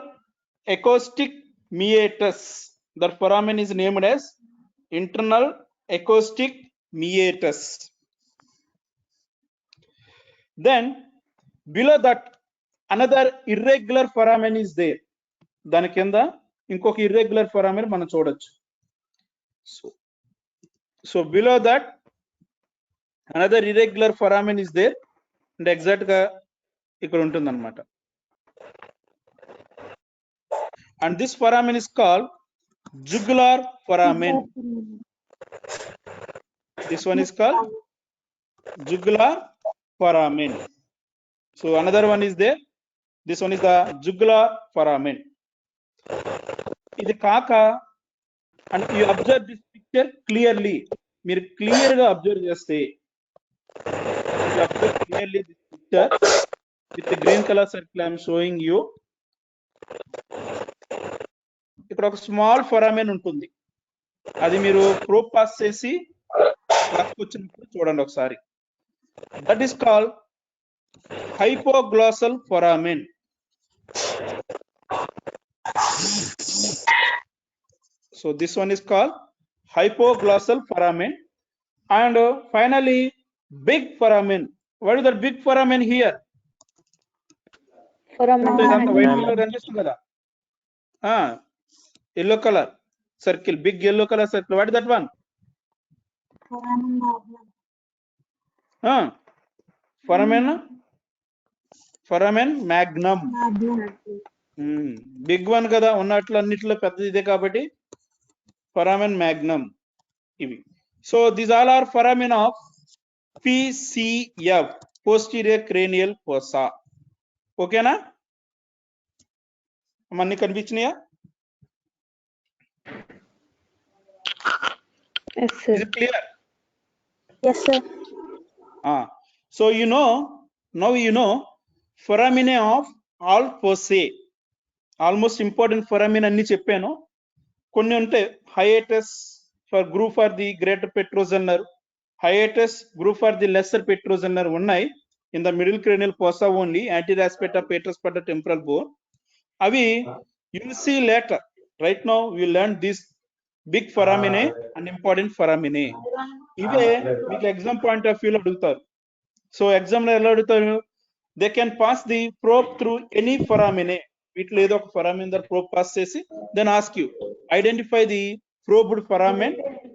B: acoustic meatus, that foramen is named as internal acoustic meatus. Then below that another irregular foramen is there. దాని కింద ఇంకొక irregular foramen మనం చూడొచ్చు. So below that another irregular foramen is there, and exact గా ఇక్కడ ఉంటుంది అన్నమాట. And this foramen is called jugular foramen. This one is called jugular foramen. So another one is there. This one is the jugular foramen. ఇది కాక, and you observe this picture clearly. మీరు clear గా observe చేస్తే, you observe clearly this picture with the green color circle I am showing you. ఇక్కడ ఒక small foramen ఉంటుంది, అది మీరు ప్రోబ్ పాస్ చేసి క్లాస్కి వచ్చినప్పుడు చూడండి ఒకసారి. That is called hypoglossal foramen. So this one is called hypoglossal foramen. And finally big foramen. What is that big foramen here? White color కనిపిస్తుంది కదా, yellow color circle, big yellow color circle. What is that one? foramen magnum. Big one కదా, ఉన్నట్లు అన్నిట్లో పెద్దది ఇదే కాబట్టి foramen magnum ఇవి. So these all are foramen of PCF, posterior cranial fossa. ఓకేనా? అన్నీ కనిపించినాయా?
D: Yes, sir.
B: Is it clear?
C: Yes, sir.
B: So now you know foramen of all fossae. Almost important foramen అన్ని చెప్పాను. కొన్ని ఉంటాయి, hiatus for groove for the greater petrosal nerve, hiatus groove for the lesser petrosal nerve ఉన్నాయి in the middle cranial fossa only, anterior aspect of petrous part temporal bone. అవి you will see later. Right now we learn big foramina and important foramina. ఇవే మీకు exam point of వ్యూలో అడుగుతారు. So exam లో ఎలా అడుగుతారు? They can pass the probe through any foramina. వీటిలో ఏదో ఒక ఫొరామిన్ ద్వారా ప్రోబ్ పాస్ చేసి then ask you identify the probed foramen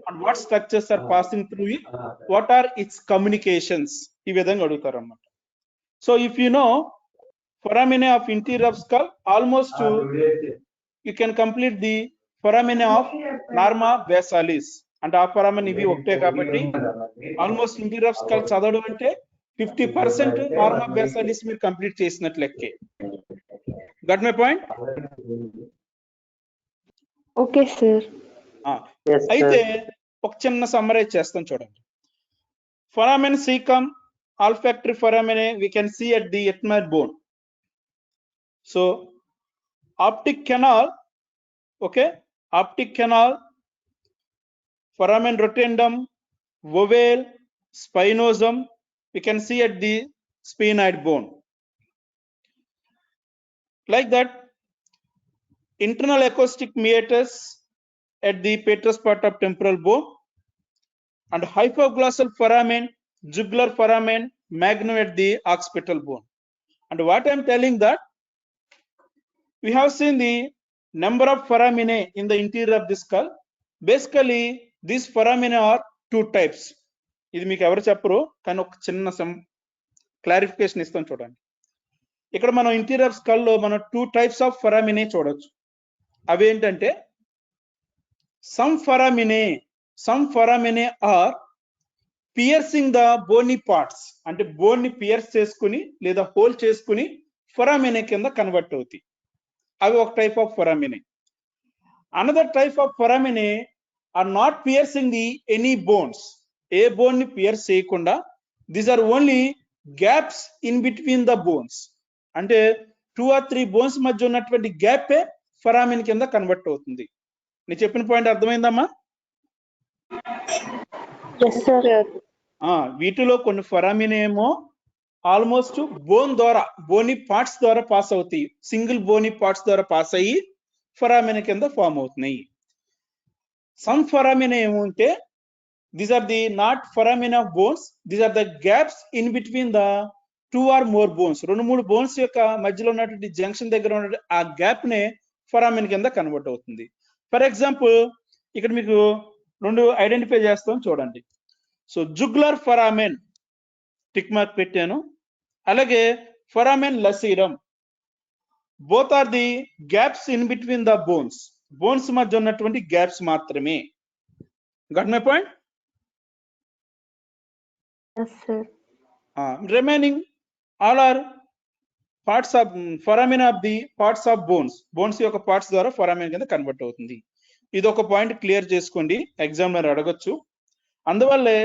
B: and what structures are passing through it, what are its communications, ఈ విధంగా అడుగుతారు అన్నమాట. So if you know foraminae of interior of skull, almost you can complete the foraminae of Norma basalis, అంటే ఆ foramen ఇవి ఒకటే కాబట్టి almost interior of skull చదవడం అంటే 50% నార్మా బేసాలిస్ మీరు కంప్లీట్ చేసినట్లు లెక్కే. Gut my point?
D: Okay sir.
B: అయితే ఒక చిన్న సమ్మరైజ్ చేస్తాం చూడండి. foramen cecum olfactory foraminae we can see at the ethmoid bone. So optic canal, okay, optic canal, foramen rotundum, ovale, spinosum we can see at the sphenoid bone. Like that, internal acoustic meatus at the petrous part of temporal bone, and hypoglossal foramen, jugular foramen, magnum at the occipital bone. And what I am telling that we have seen the number of foraminae in the interior of the skull. Basically these foraminae are two types. ఇది మీకు ఎవరు చెప్పరు కానీ ఒక చిన్న clarification ఇస్తాను చూడండి. ఇక్కడ మనం ఇంటీరియర్ స్కల్ లో మనం 2 types ఆఫ్ foraminae చూడొచ్చు. అవి ఏంటంటే some foraminae are piercing the bony parts, అంటే బోన్ ని పియర్స్ చేసుకుని లేదా హోల్ చేసుకుని foraminae కింద కన్వర్ట్ అవుతాయి. అవి ఒక type of foraminae. Another type of foraminae are not piercing the any bones. A bone ని పియర్స్ చేయకుండా these are only gaps in between the bones. అంటే 2 or 3 bones మధ్య ఉన్నటువంటి గ్యాపే foramen కింద కన్వర్ట్ అవుతుంది. నేను చెప్పిన పాయింట్ అర్థమైందమ్మా?
D: Yes sir.
B: వీటిలో కొన్ని foraminae ఏమో ఆల్మోస్ట్ బోన్ ద్వారా బోనీ పార్ట్స్ ద్వారా పాస్ అవుతాయి. సింగిల్ బోనీ పార్ట్స్ ద్వారా పాస్ అయ్యి foraminae కింద ఫామ్ అవుతున్నాయి. సమ్ foraminae ఏమంటే these are the not foraminae of bones, these are the gaps in between the 2 or more bones. 2-3 bones యొక్క మధ్యలో ఉన్నటువంటి జంక్షన్ దగ్గర ఉన్న ఆ గ్యాప్ నే foramen కింద కన్వర్ట్ అవుతుంది. ఫర్ ఎగ్జాంపుల్ ఇక్కడ మీకు 2 ఐడెంటిఫై చేస్తాం చూడండి. So jugular foramen tick mark పెట్టాను, అలాగే foramen lacerum, both are the gaps in between the bones. Bones మధ్య ఉన్నటువంటి గ్యాప్స్ మాత్రమే. Got my point?
D: Yes sir.
B: Remaining all are parts of foramen of the parts of bones. Bones యొక్క parts ద్వారా foramen కింద convert అవుతుంది. ఇది ఒక point clear చేసుకోండి, ఎగ్జామినర్ అడగొచ్చు. అందువల్లే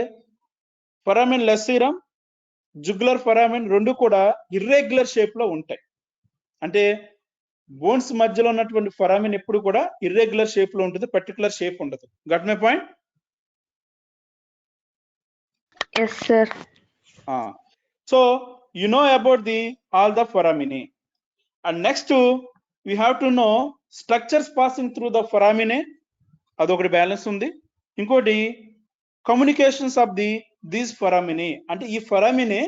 B: foramen lacerum, జుగులర్ foramen రెండు కూడా ఇర్రెగ్యులర్ షేప్ లో ఉంటాయి. అంటే బోన్స్ మధ్యలో ఉన్నటువంటి foramen ఎప్పుడు కూడా ఇర్రెగ్యులర్ షేప్ లో ఉంటుంది, పర్టికులర్ షేప్ ఉండదు. Gut my point?
D: Yes sir.
B: So you know about the all the foraminae, and next we have to know structures passing through the foraminae. అదొకటి బ్యాలెన్స్ ఉంది. ఇంకోటి కమ్యూనికేషన్స్ ఆఫ్ దీస్ foraminae, అంటే ఈ foraminae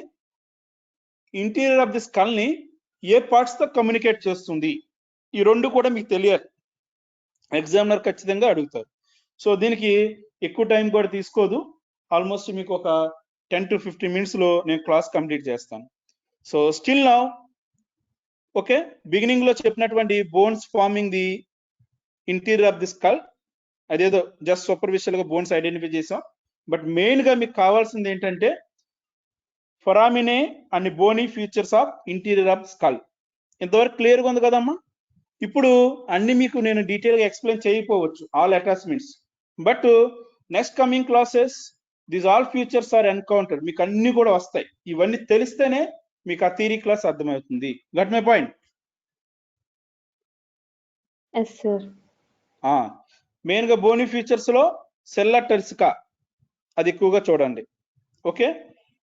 B: interior of the skull ని ఏ parts తో communicate చేస్తుంది, ఈ రెండు కూడా మీకు తెలియాలి. ఎగ్జామినర్ ఖచ్చితంగా అడుగుతారు. సో దీనికి ఎక్కువ టైం కూడా తీసుకోదు, ఆల్మోస్ట్ మీకు ఒక 10 to 15 minutes లో నేను క్లాస్ కంప్లీట్ చేస్తాను. So still now okay, beginning లో చెప్పినటువంటి bones farming the interior of the skull, అదేదో జస్ట్ సూపర్ఫిషియల్ గా బోన్స్ ఐడెంటిఫై చేసాం. బట్ మెయిన్ గా మీకు కావాల్సింది ఏంటంటే foraminae and bony features of interior of skull. ఇంతవరకు క్లియర్ గా ఉంది కదమ్మా? ఇప్పుడు అన్ని మీకు నేను డీటెయిల్ గా ఎక్స్ప్లెయిన్ చేయకపోవచ్చు all attachments, but next coming classes these all features are encountered, మీకు అన్ని కూడా వస్తాయి. ఇవన్నీ తెలిస్తేనే మీకు ఆ థియరీ క్లాస్ అర్థమవుతుంది. Got my point?
D: Yes sir.
B: Main గా బోనీ ఫీచర్స్ లో సెల్లా టెర్సికా అది ఎక్కువగా చూడండి. ఓకే,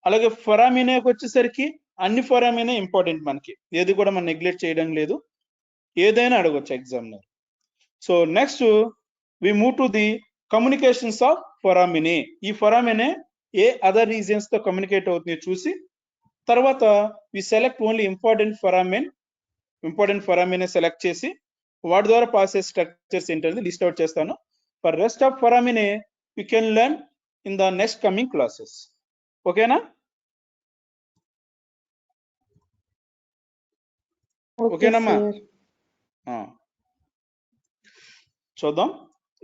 B: అలాగే foraminae వచ్చేసరికి అన్ని foraminae ఇంపార్టెంట్, మనకి ఏది కూడా మనం నెగ్లెక్ట్ చేయడం లేదు, ఏదైనా అడగొచ్చు examiner. So next we move to the communications of foramina. ఈ ఫొరామినే ఏ అదర్ రీజియన్స్ తో కమ్యూనికేట్ అవుతుంది చూసి తర్వాత we select only important foramina select చేసి వాటి ద్వారా పాస్ చేసే స్ట్రక్చర్స్ ఏంటనేది లిస్ట్ అవుట్ చేస్తాను. For rest of foramina you can learn in the next coming classes. ఓకేనా? ఓకేనమ్మా? చూద్దాం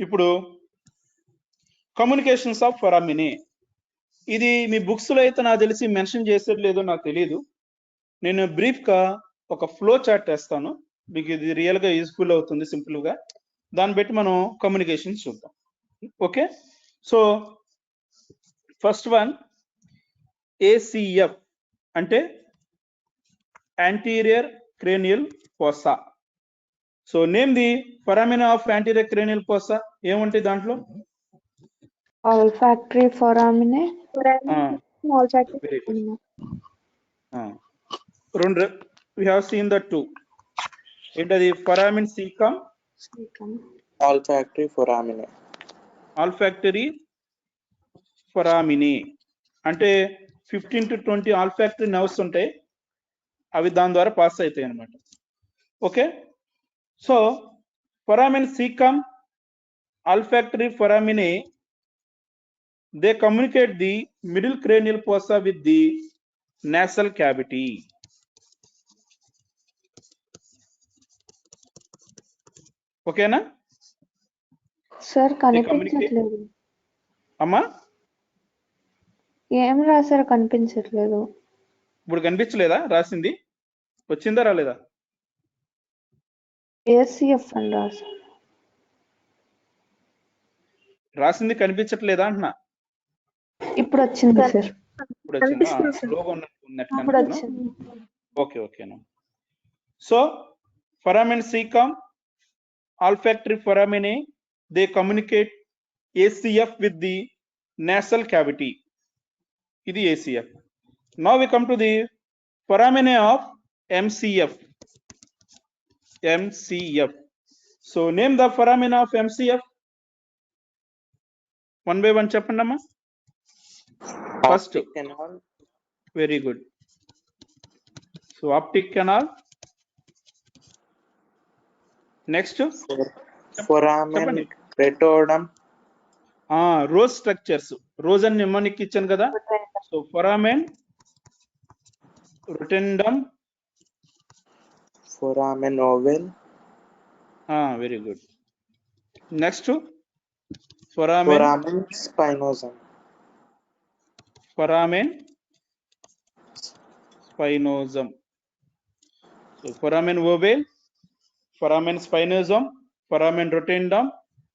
B: ఇప్పుడు కమ్యూనికేషన్స్ ఆఫ్ ఫొరామినే. ఇది మీ బుక్స్ లో అయితే నాకు తెలిసి మెన్షన్ చేసేది లేదో నాకు తెలియదు. నేను బ్రీఫ్ గా ఒక ఫ్లో చార్ట్ వేస్తాను, మీకు ఇది రియల్ గా యూస్ఫుల్ అవుతుంది సింపుల్ గా. దాన్ని బట్టి మనం కమ్యూనికేషన్ చూద్దాం. Okay, so first one ACF అంటే anterior cranial fossa. So name the foramina of anterior cranial fossa. ఏముంటాయి దాంట్లో?
D: olfactory foraminae,
C: Small factory.
B: Very good. రెండు we have seen the two. ఏంటది? Foramen caecum,
E: olfactory foraminae.
B: Olfactory ఫొరామినే అంటే 15 to 20 olfactory nerves ఉంటాయి, అవి దాని ద్వారా పాస్ అవుతాయి అన్నమాట. Okay, so foramen caecum, olfactory foramina, they communicate the middle cranial fossa with the nasal cavity. ఓకేనా?
D: సార్ కనిపించట్లేదు.
B: అమ్మా
D: ఏం రాశారు? కనిపించట్లేదు.
B: ఇప్పుడు కనిపించలేదా? రాసింది వచ్చిందా రాలేదా?
D: ACF అని రాశారు.
B: రాసింది కనిపించట్లేదా అంటున్నా.
D: ఇప్పుడు వచ్చింది సార్.
B: ఇప్పుడు వచ్చిందా? స్లోగా ఉన్నట్టు. ఓకే ఓకేనా. So foramen caecum, olfactory foramina, they communicate ACF with the nasal cavity. ఇది ACF. Now we come to the foraminae of MCF. So name the foramina of MCF. One by one చెప్పండి అమ్మా. First,
E: Optic canal.
B: very good. So optic canal. Next,
E: Foramen rotundum.
B: Rose structures. Rose అని నిమ్మనికి ఇచ్చాను కదా. So foramen rotundum,
E: Foramen oval.
B: Very good. Next foramen
E: Foramen spinosum.
B: Foramen spinosum. So foramen ovale, foramen spinosum, foramen rotundum,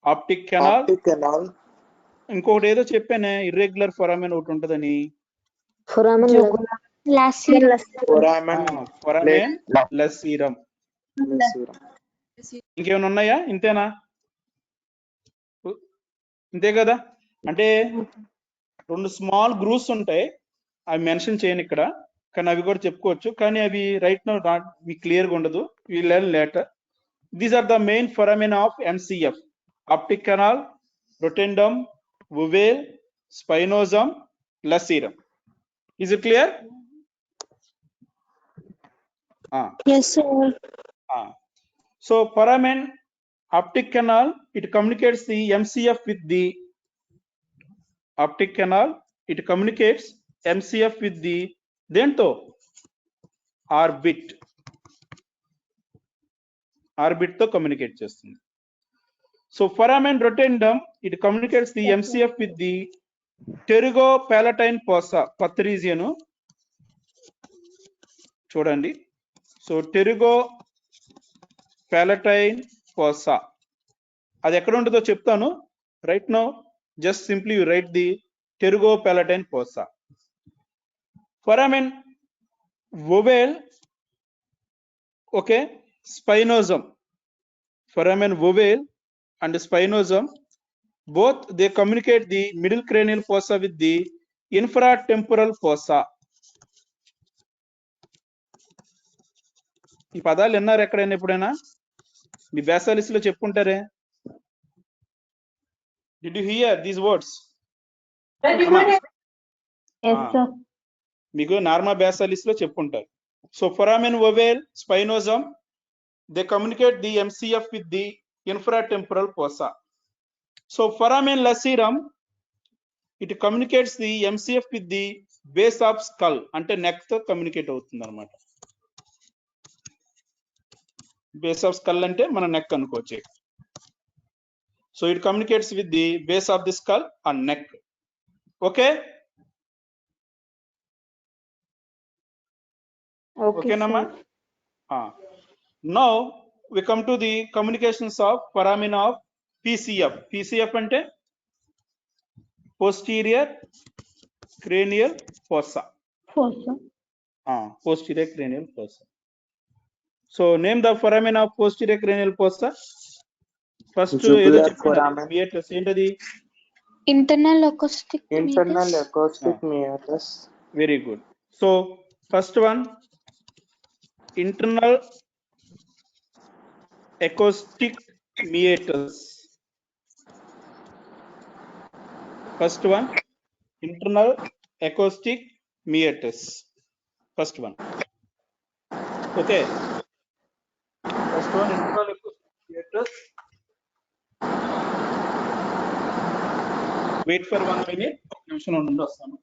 B: optic canal.
E: Optic canal.
B: ఇంకొకటి ఏదో చెప్పానే irregular ఫొరామెన్ ఒకటి ఉంటుందని.
C: Foramen
B: లస్సీరం.
E: Lacera.
B: ఇంకేమైనా ఉన్నాయా? ఇంతేనా? ఇంతే కదా. అంటే 2 స్మాల్ గ్రూవ్స్ ఉంటాయి, అవి మెన్షన్ చేయను ఇక్కడ, కానీ అవి కూడా చెప్పుకోవచ్చు. కానీ అవి రైట్ నౌ మీకు క్లియర్గా ఉండదు, we learn later. These are the main foramina of MCF: optic canal, rotundum, ovale, spinosum, lacerum. Is it clear?
C: Yes, sir.
B: So foramen optic canal, it communicates the MCF with the optic canal. It communicates MCF with the dento orbit. Orbit తో communicate చేస్తుంది. So foramen rotundum, it communicates the MCF with the pterygopalatine fossa, పత్ region చూడండి. So pterygopalatine fossa అది ఎక్కడ ఉంటుందో చెప్తాను. Right now just simply you right the pterygopalatine fossa. Foramen oval, okay, spinosum. Foramen oval and spinosum, both they communicate the middle cranial fossa with the infratemporal fossa. ఈ పదాలు విన్నారు ఎక్కడైనా ఎప్పుడైనా? మీ బేసాలిస్లో చెప్పుకుంటారే. Did you hear these words?
C: Yes, sir.
B: మీకు Norma basalis లో చెప్పుంటారు. So foramen ovale spinosum, they communicate the MCF with the infratemporal fossa. So foramen lacerum, it communicates the MCF with the base of skull, అంటే neck తో communicate అవుతుంది అనమాట. Base of skull అంటే మన neck అనుకోవచ్చు. So it communicates with the base of the skull and neck. Okay
D: Okay,
B: ఓకేనమ్మా.
D: sir.
B: Now we come to the communications of foramen of PCF. PCF అంటే posterior cranial fossa.
C: Fossa.
B: Posterior cranial fossa. So name the foramen of posterior cranial fossa. First ఏదో
E: Jugular
B: చెప్పాను
E: foramen.
B: meatus ఏంటది?
C: Internal acoustic
E: Internal
C: meatus.
E: acoustic meatus.
B: Very good. So first one, internal acoustic meatus. First one, internal acoustic meatus. First one. Okay. First one, internal acoustic meatus. Wait for 1 minute. నిమిషం ఉండండి, వస్తాను.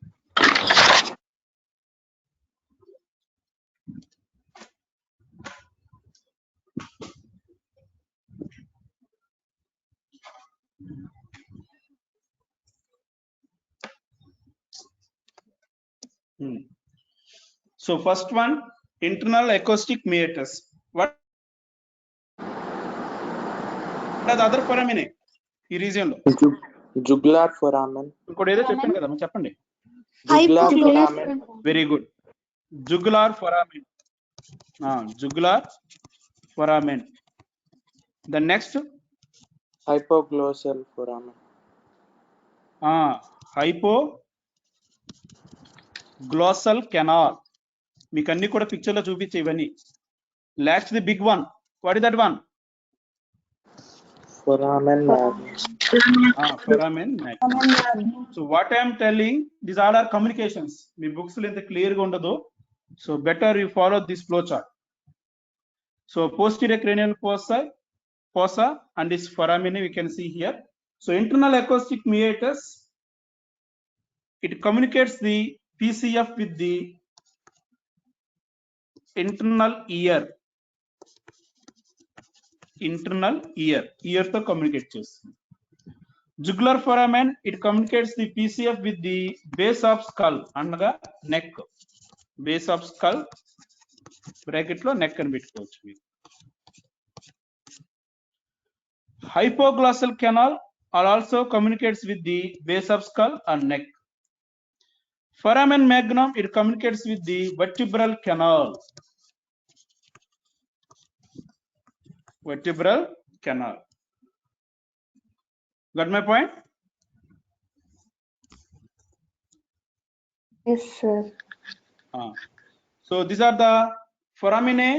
B: So first one, internal acoustic meatus. What are the other foramen ఈ region లో?
E: Jugular foramen.
B: ఇంకోటి ఏదో చెప్పాను కదా, చెప్పండి.
E: Jugular foramen.
B: Very good. Jugular foramen. Jugular foramen. The next,
E: Hypoglossal foramen.
B: hypoglossal canal. మీకు అన్ని కూడా పిక్చర్ లో చూపించే ఇవన్నీ. Last the big one. What is that one?
E: Foramen magnum.
B: Foramen magnum. So what I am telling, these all are communications. Me books లో ఎంత clear గా ఉండదు. So better you follow this flow chart. So posterior cranial fossa and this foramen we can see here. So internal acoustic meatus, it communicates the PCF with the internal ear. Ear తో communicate చేస్తుంది. Jugular foramen, it communicates the PCF with the base of skull, అనగా neck. Base of skull bracket లో neck అని పెట్టుకోవచ్చు మీరు. Hypoglossal canal also communicates with the base of skull and neck. Foramen magnum, it communicates with the vertebral canal. Got my point?
D: Yes, sir.
B: So these are the foraminae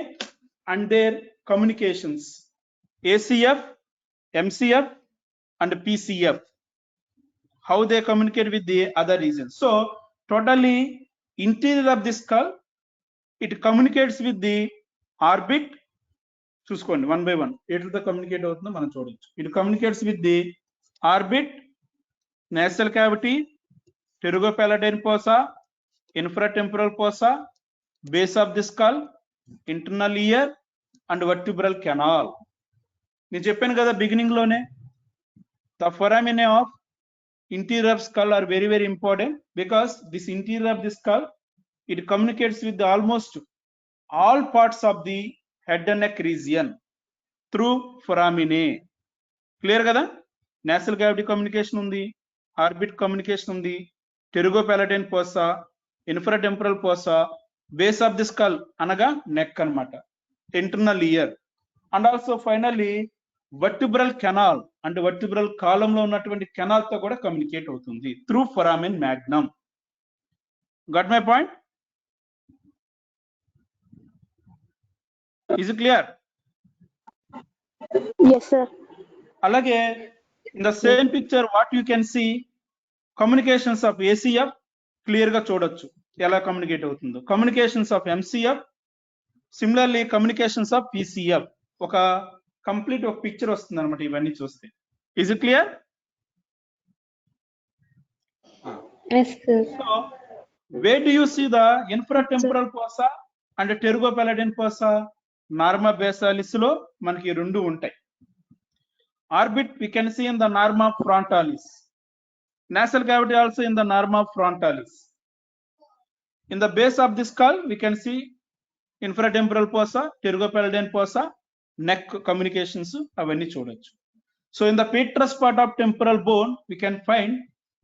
B: and their communications. ACF, MCF and PCF. How they communicate with the other regions. So totally interior of the skull, it communicates with the orbit. చూసుకోండి 1 by 1 ఎట్లా communicate అవుతుందో మనం చూడొచ్చు. It communicates with the orbit, nasal cavity, pterygopalatine fossa, infratemporal fossa, base of the skull, internal ear and vertebral canal. నేను చెప్పాను కదా beginning లోనే, the foramen of interior of skull are very very important because this interior of the skull, it communicates with the almost all parts of the head and neck region through foraminae. Clear kada? Nasal cavity communication undi, orbit communication undi, pterygopalatine fossa, infratemporal fossa, base of the skull anaga neck anamata, internal ear and also finally vertebral canal and vertebral column లో ఉన్నటువంటి canal తో కూడా communicate అవుతుంది through foramen magnum. Got my point? Is it clear?
C: Yes, sir.
B: అలాగే In the same picture, what you can see, communications of ACF clear ga చూడొచ్చు ఎలా communicate అవుతుందో. Communications of MCF, similarly communications of PCF, ఒక complete ఒక picture వస్తుంది అనమాట ఇవన్నీ చూస్తే. Is it clear?
D: Yes, sir.
B: So where do you see the infratemporal fossa and pterygopalatine fossa? Norma basalis లో మనకి రెండు ఉంటాయి. Orbit we can see in the norma frontalis. Nasal cavity also in the norma frontalis. In the base of the skull we can see infratemporal fossa, pterygopalatine fossa, neck communications అవన్నీ చూడొచ్చు. So in the petrous part of temporal bone we can find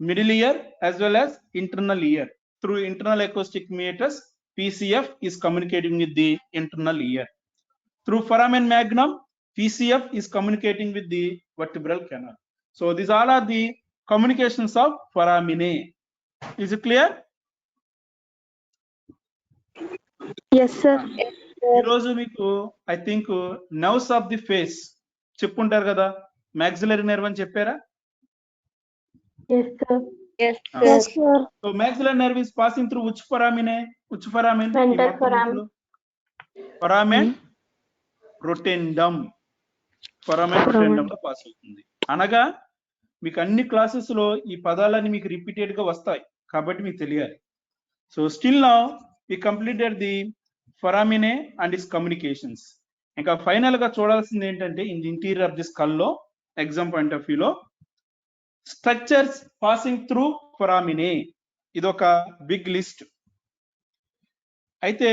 B: middle ear as well as internal ear. Through internal acoustic meatus, PCF is communicating with the internal ear. Through foramen magnum, PCF is communicating with the vertebral canal. So these all are the communications of foraminae. Is it clear?
C: Yes, sir.
B: ఈ రోజు మీకు I think nerves of the face చెప్పుంటారు కదా, maxillary nerve అని చెప్పారా?
C: Yes, sir.
D: Yes,
C: Yes, sir.
B: So maxillary nerve is passing through which foraminae? Which foramen?
C: Ventral foramen.
B: Foramen rotundum. Foramen rotundum లో pass అవుతుంది. అనగా మీకు అన్ని క్లాసెస్ లో ఈ పదాలన్నీ మీకు రిపీటెడ్ గా వస్తాయి కాబట్టి మీకు తెలియాలి. So still now we completed the foraminae and its communications. ఇంకా ఫైనల్ గా చూడాల్సింది ఏంటంటే in the interior of the skull లో ఎగ్జామ్ పాయింట్ ఆఫ్ వ్యూ లో స్ట్రక్చర్స్ పాసింగ్ త్రూ foraminae. ఇది ఒక బిగ్ లిస్ట్. అయితే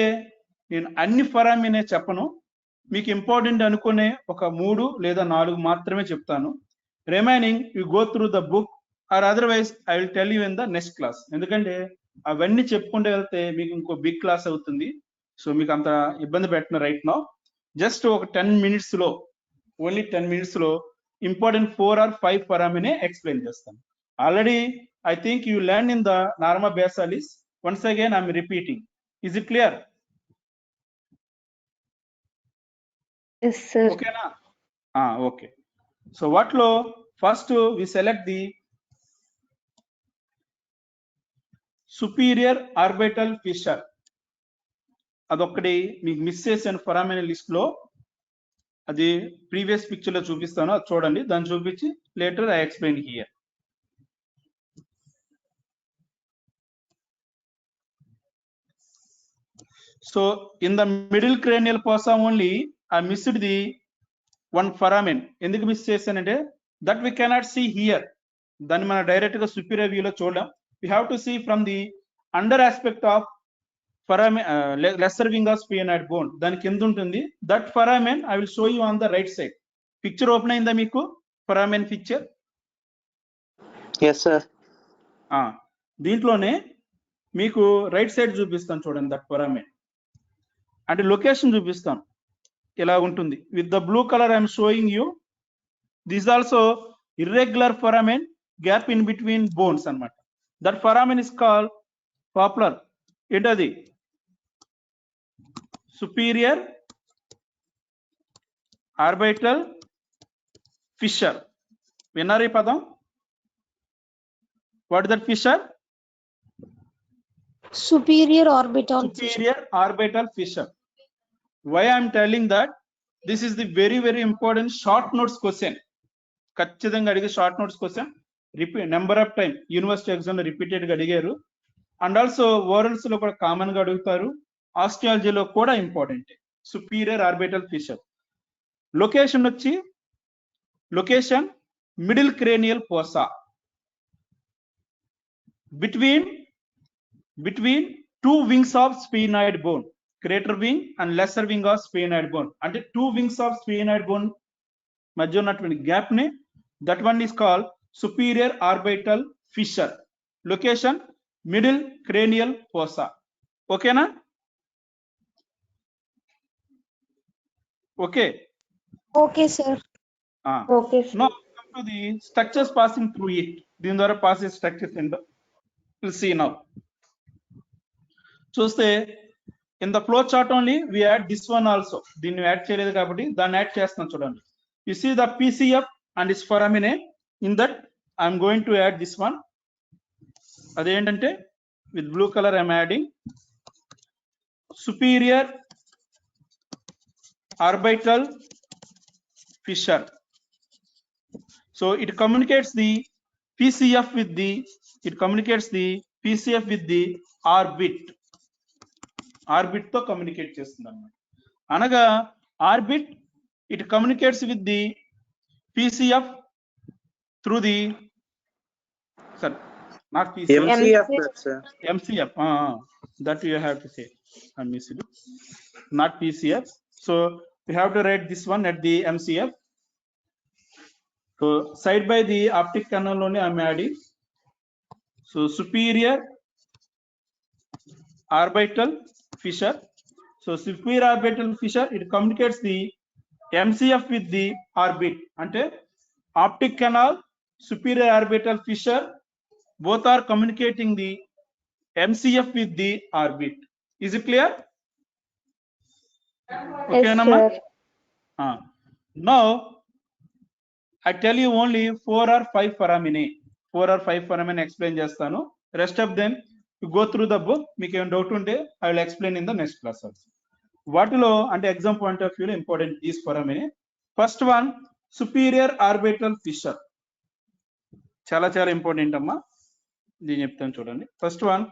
B: నేను అన్ని foraminae చెప్పను, మీకు ఇంపార్టెంట్ అనుకునే ఒక 3 లేదా 4 మాత్రమే చెప్తాను. Remaining you go through the book or otherwise I will tell you in the next class. ఎందుకంటే అవన్నీ చెప్పుకుంటూ వెళ్తే మీకు ఇంకో బిగ్ క్లాస్ అవుతుంది. సో మీకు అంత ఇబ్బంది పెట్టిన రైట్ నౌ జస్ట్ ఒక 10 minutes లో, ఓన్లీ 10 minutes లో ఇంపార్టెంట్ 4 or 5 foraminae ఎక్స్ప్లెయిన్ చేస్తాను. Already I think you learn in the norma basalis. Once again I'm repeating. Is it clear?
D: Yes, sir.
B: ఓకేనా? ఓకే. సో వాటిలో first we select the superior orbital fissure. అదొక్కటి మీకు miss చేశాను foraminae list లో. అది previous picture లో చూపిస్తాను, అది చూడండి. దాన్ని చూపించి later I explain here. So in the middle cranial fossa only I missed the one foramen. ఎందుకు మిస్ చేశానంటే that we cannot see here. దాన్ని మనం డైరెక్ట్ గా సుపీరియర్ వ్యూలో చూడలేం. We have to see from the under aspect of foramen, lesser wing of sphenoid bone. దాని కింద ఉంటుంది. That foramen I will show you on the right side. Picture open అయిందా మీకు? foramen picture.
E: Yes, sir.
B: దీంట్లోనే మీకు right side చూపిస్తాను చూడండి. That foramen అంటే లొకేషన్ చూపిస్తాను, ఇలా ఉంటుంది. With the blue colour I'm showing you. This also irregular foramen, gap in between bones అన్నమాట. That foramen is called popular. ఏంటది? Superior orbital fissure. విన్నారు ఈ పదం? What is that fissure?
C: Superior orbital.
B: Superior orbital fissure. Why I am telling that? This is the very very important short notes question. ఖచ్చితంగా అడిగే short notes question. Repeat number of time university exam లో repeated గా అడిగారు. And also orals లో కూడా common గా అడుగుతారు. ఆస్ట్రాలజీలో కూడా important. Superior orbital fissure. Location వచ్చి location middle cranial fossa. Between two wings of sphenoid bone, greater wing and lesser wing of sphenoid bone. అంటే 2 wings of sphenoid bone మధ్య ఉన్నటువంటి గ్యాప్ ని that one is called superior orbital fissure. Location middle cranial fossa. ఓకేనా? Okay.
C: Okay, sir.
D: Okay, sir.
B: Now come to the structures passing through it. దీని ద్వారా pass చేసే structures ఏంటో we'll see now. చూస్తే in the flow chart only we add this one also. దీన్ని add చేయలేదు కాబట్టి దాన్ని యాడ్ చేస్తున్నాం చూడండి. You see the PCF and it's foraminae. In that, I'm going to add this one. Adentante with blue color, I'm adding superior orbital fissure. So it communicates the PCF with the orbit. Orbit to communicate చేస్తుంది అనగా orbit it communicates with the PCF through the not PCF,
E: MCF, sir.
B: MCF. That you have to say. I missed it. Not PCF. So we have to write this one at the MCF. So side by the optic canal only I'm adding. So superior orbital fissure. So superior orbital fissure, it communicates the MCF with the orbit. Ante optic canal, superior orbital fissure, both are communicating the MCF with the orbit. Is it clear? Okay,
D: Yes,
B: Nama?
D: sir.
B: Now I tell you only 4 or 5 foramina. 4 or 5 foramina explain chestanu. Rest of them you go through the book. Meeku em doubt unte I will explain in the next class also. Vaatilo ante exam point of view lo important these foramina. First one, superior orbital fissure. Chala important amma. Deen cheptanu chudandi. First one,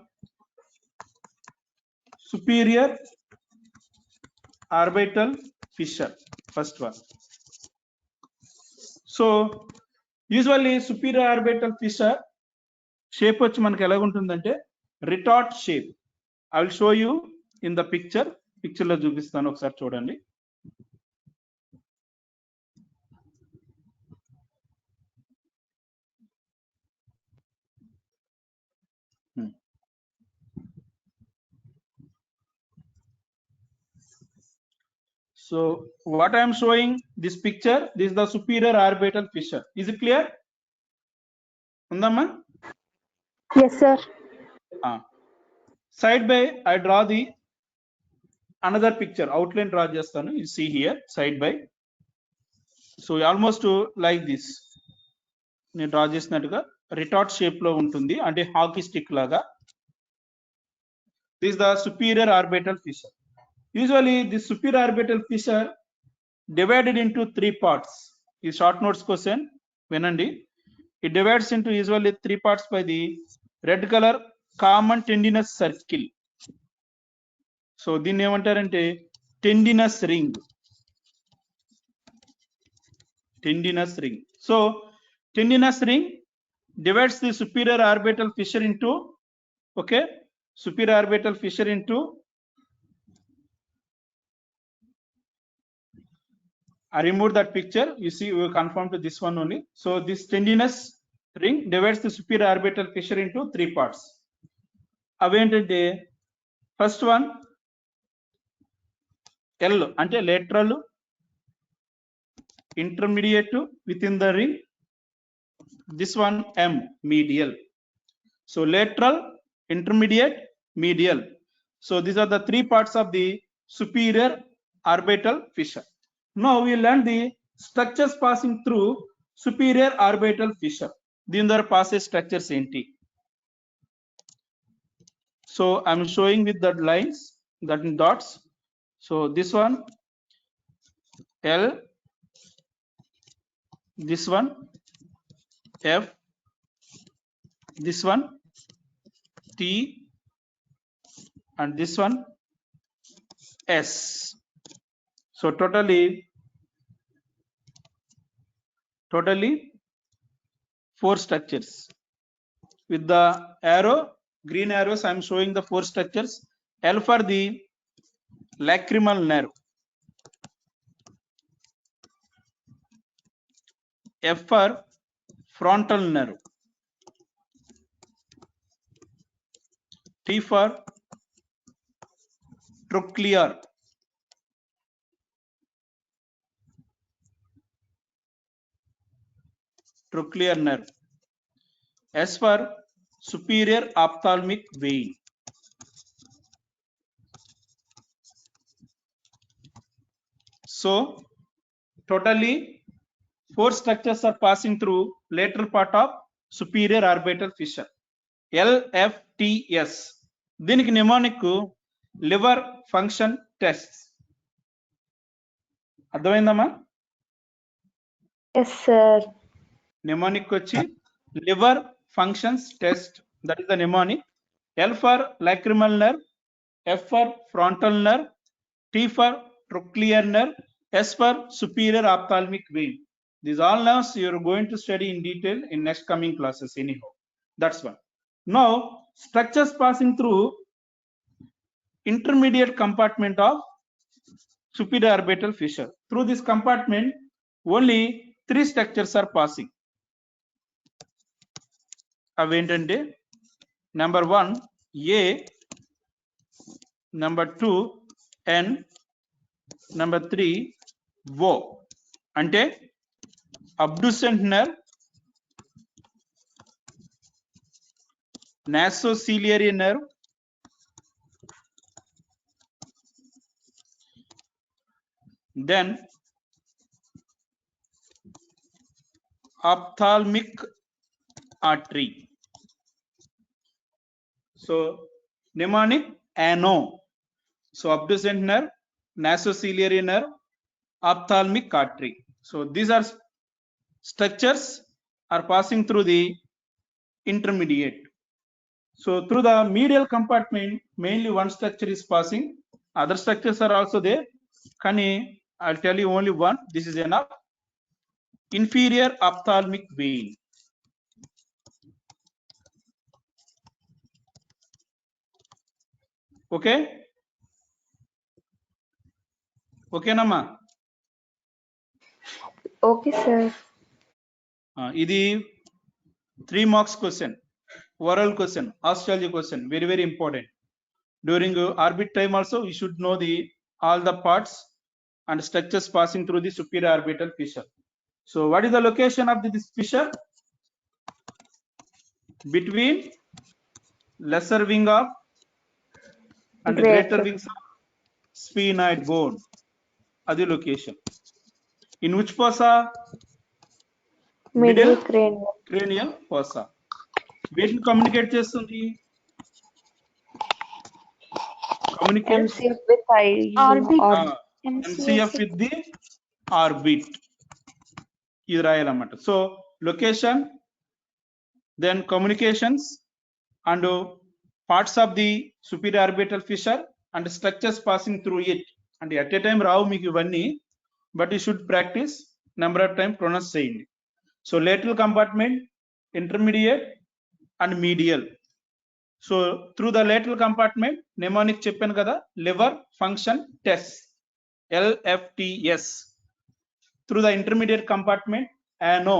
B: superior orbital fissure. First one. So usually superior orbital fissure shape వచ్చి మనకి ఎలా ఉంటుందంటే retort shape. I will show you in the picture. Picture లో చూపిస్తాను, ఒకసారి చూడండి. So what I am showing this picture, this is the superior orbital fissure. Is it clear? Undamma?
D: Yes, sir.
B: Side by I draw the another picture, outline draw chestanu. You see here side by. So almost like this. నేను draw చేసినట్టుగా retort shape లో ఉంటుంది, అంటే hockey stick లాగా. This is the superior orbital fissure. Usually the superior orbital fissure divided into 3 parts. Is short notes question vinandi. It divides into usually 3 parts by the red color common tendinous circle. So దీన్ని ఏమంటారంటే tendinous ring. Tendinous ring. So tendinous ring divides the superior orbital fissure into, okay, superior orbital fissure into, I removed that picture. You see, we will confirm to this one only. So this tendinous ring divides the superior orbital fissure into 3 parts. Aventante first one L ante lateral, intermediate within the ring. This one M, medial. So lateral, intermediate, medial. So these are the 3 parts of the superior orbital fissure. Now we learn the structures passing through superior orbital fissure. దీని ద్వారా passes structures ఏంటి? So I'm showing with the lines, that in dots. So this one L, this one F, this one T, and this one S. So totally 4 structures. With the arrow, green arrows, I am showing the 4 structures. L for the lacrimal nerve, F for frontal nerve, T for trochlear, nerve, S for superior ophthalmic vein. So totally 4 structures are passing through lateral part of superior orbital fissure. LFTS. దీనికి mnemonic liver function tests. అర్థమైందమ్మా?
C: Yes, sir.
B: Mnemonic వచ్చి liver functions test. That is the mnemonic. L for lacrimal nerve, F for frontal nerve, T for trochlear nerve, S for superior ophthalmic vein. These all nerves you are going to study in detail in next coming classes anyhow. That's one. Now structures passing through intermediate compartment of superior orbital fissure. Through this compartment only 3 structures are passing. అవేంటంటే number 1 A, number 2 N, number 3 O. అంటే abducent nerve, nasociliary nerve, then ophthalmic artery. So mnemonic ANO. So abducent nerve, nasociliary nerve, ophthalmic artery. So these are structures are passing through the intermediate. So through the medial compartment mainly one structure is passing. Other structures are also there. Kani I'll tell you only one. This is enough. Inferior ophthalmic vein. Okay. Okay nama.
C: Okay, sir.
B: ఇది 3 marks question, oral question, astrology question, very very important. During orbit time also you should know the all the parts and structures passing through the superior orbital fissure. So what is the location of this fissure? Between lesser wing of and greater wings of sphenoid bone. Adi location. In which fossa?
C: Middle cranial.
B: Cranial fossa. Weight communicate చేస్తుంది. Communicate
C: MCF with
D: Orbit.
B: MCF with the orbit. ఇది రాయాలన్నమాట. So location, then communications and parts of the superior orbital fissure and structures passing through it. And at a time రావు మీకు ఇవన్నీ, but you should practice number of time pronounce చేయండి. So lateral compartment, intermediate and medial. So through the lateral compartment mnemonic చెప్పాను కదా, liver function test, LFTS. Through the intermediate compartment ANO,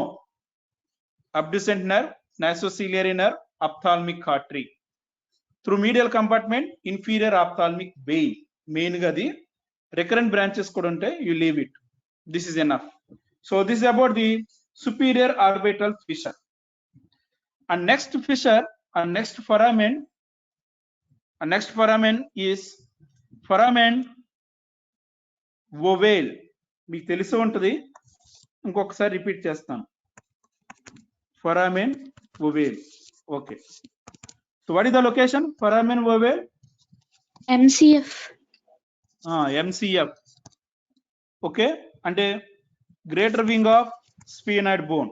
B: abducent nerve, nasociliary nerve, ophthalmic artery. Through medial compartment inferior ophthalmic vein. Main ga the recurrent branches kuda unte you leave it. This is enough. So this is about the superior orbital fissure. And next fissure and next foramen is foramen ovale. మీకు తెలిసి ఉంటుంది, ఇంకొకసారి repeat చేస్తాను. foramen ovale. Okay. So what is the location? Foramen ovale.
D: MCF.
B: MCF. Okay. అంటే greater wing of sphenoid bone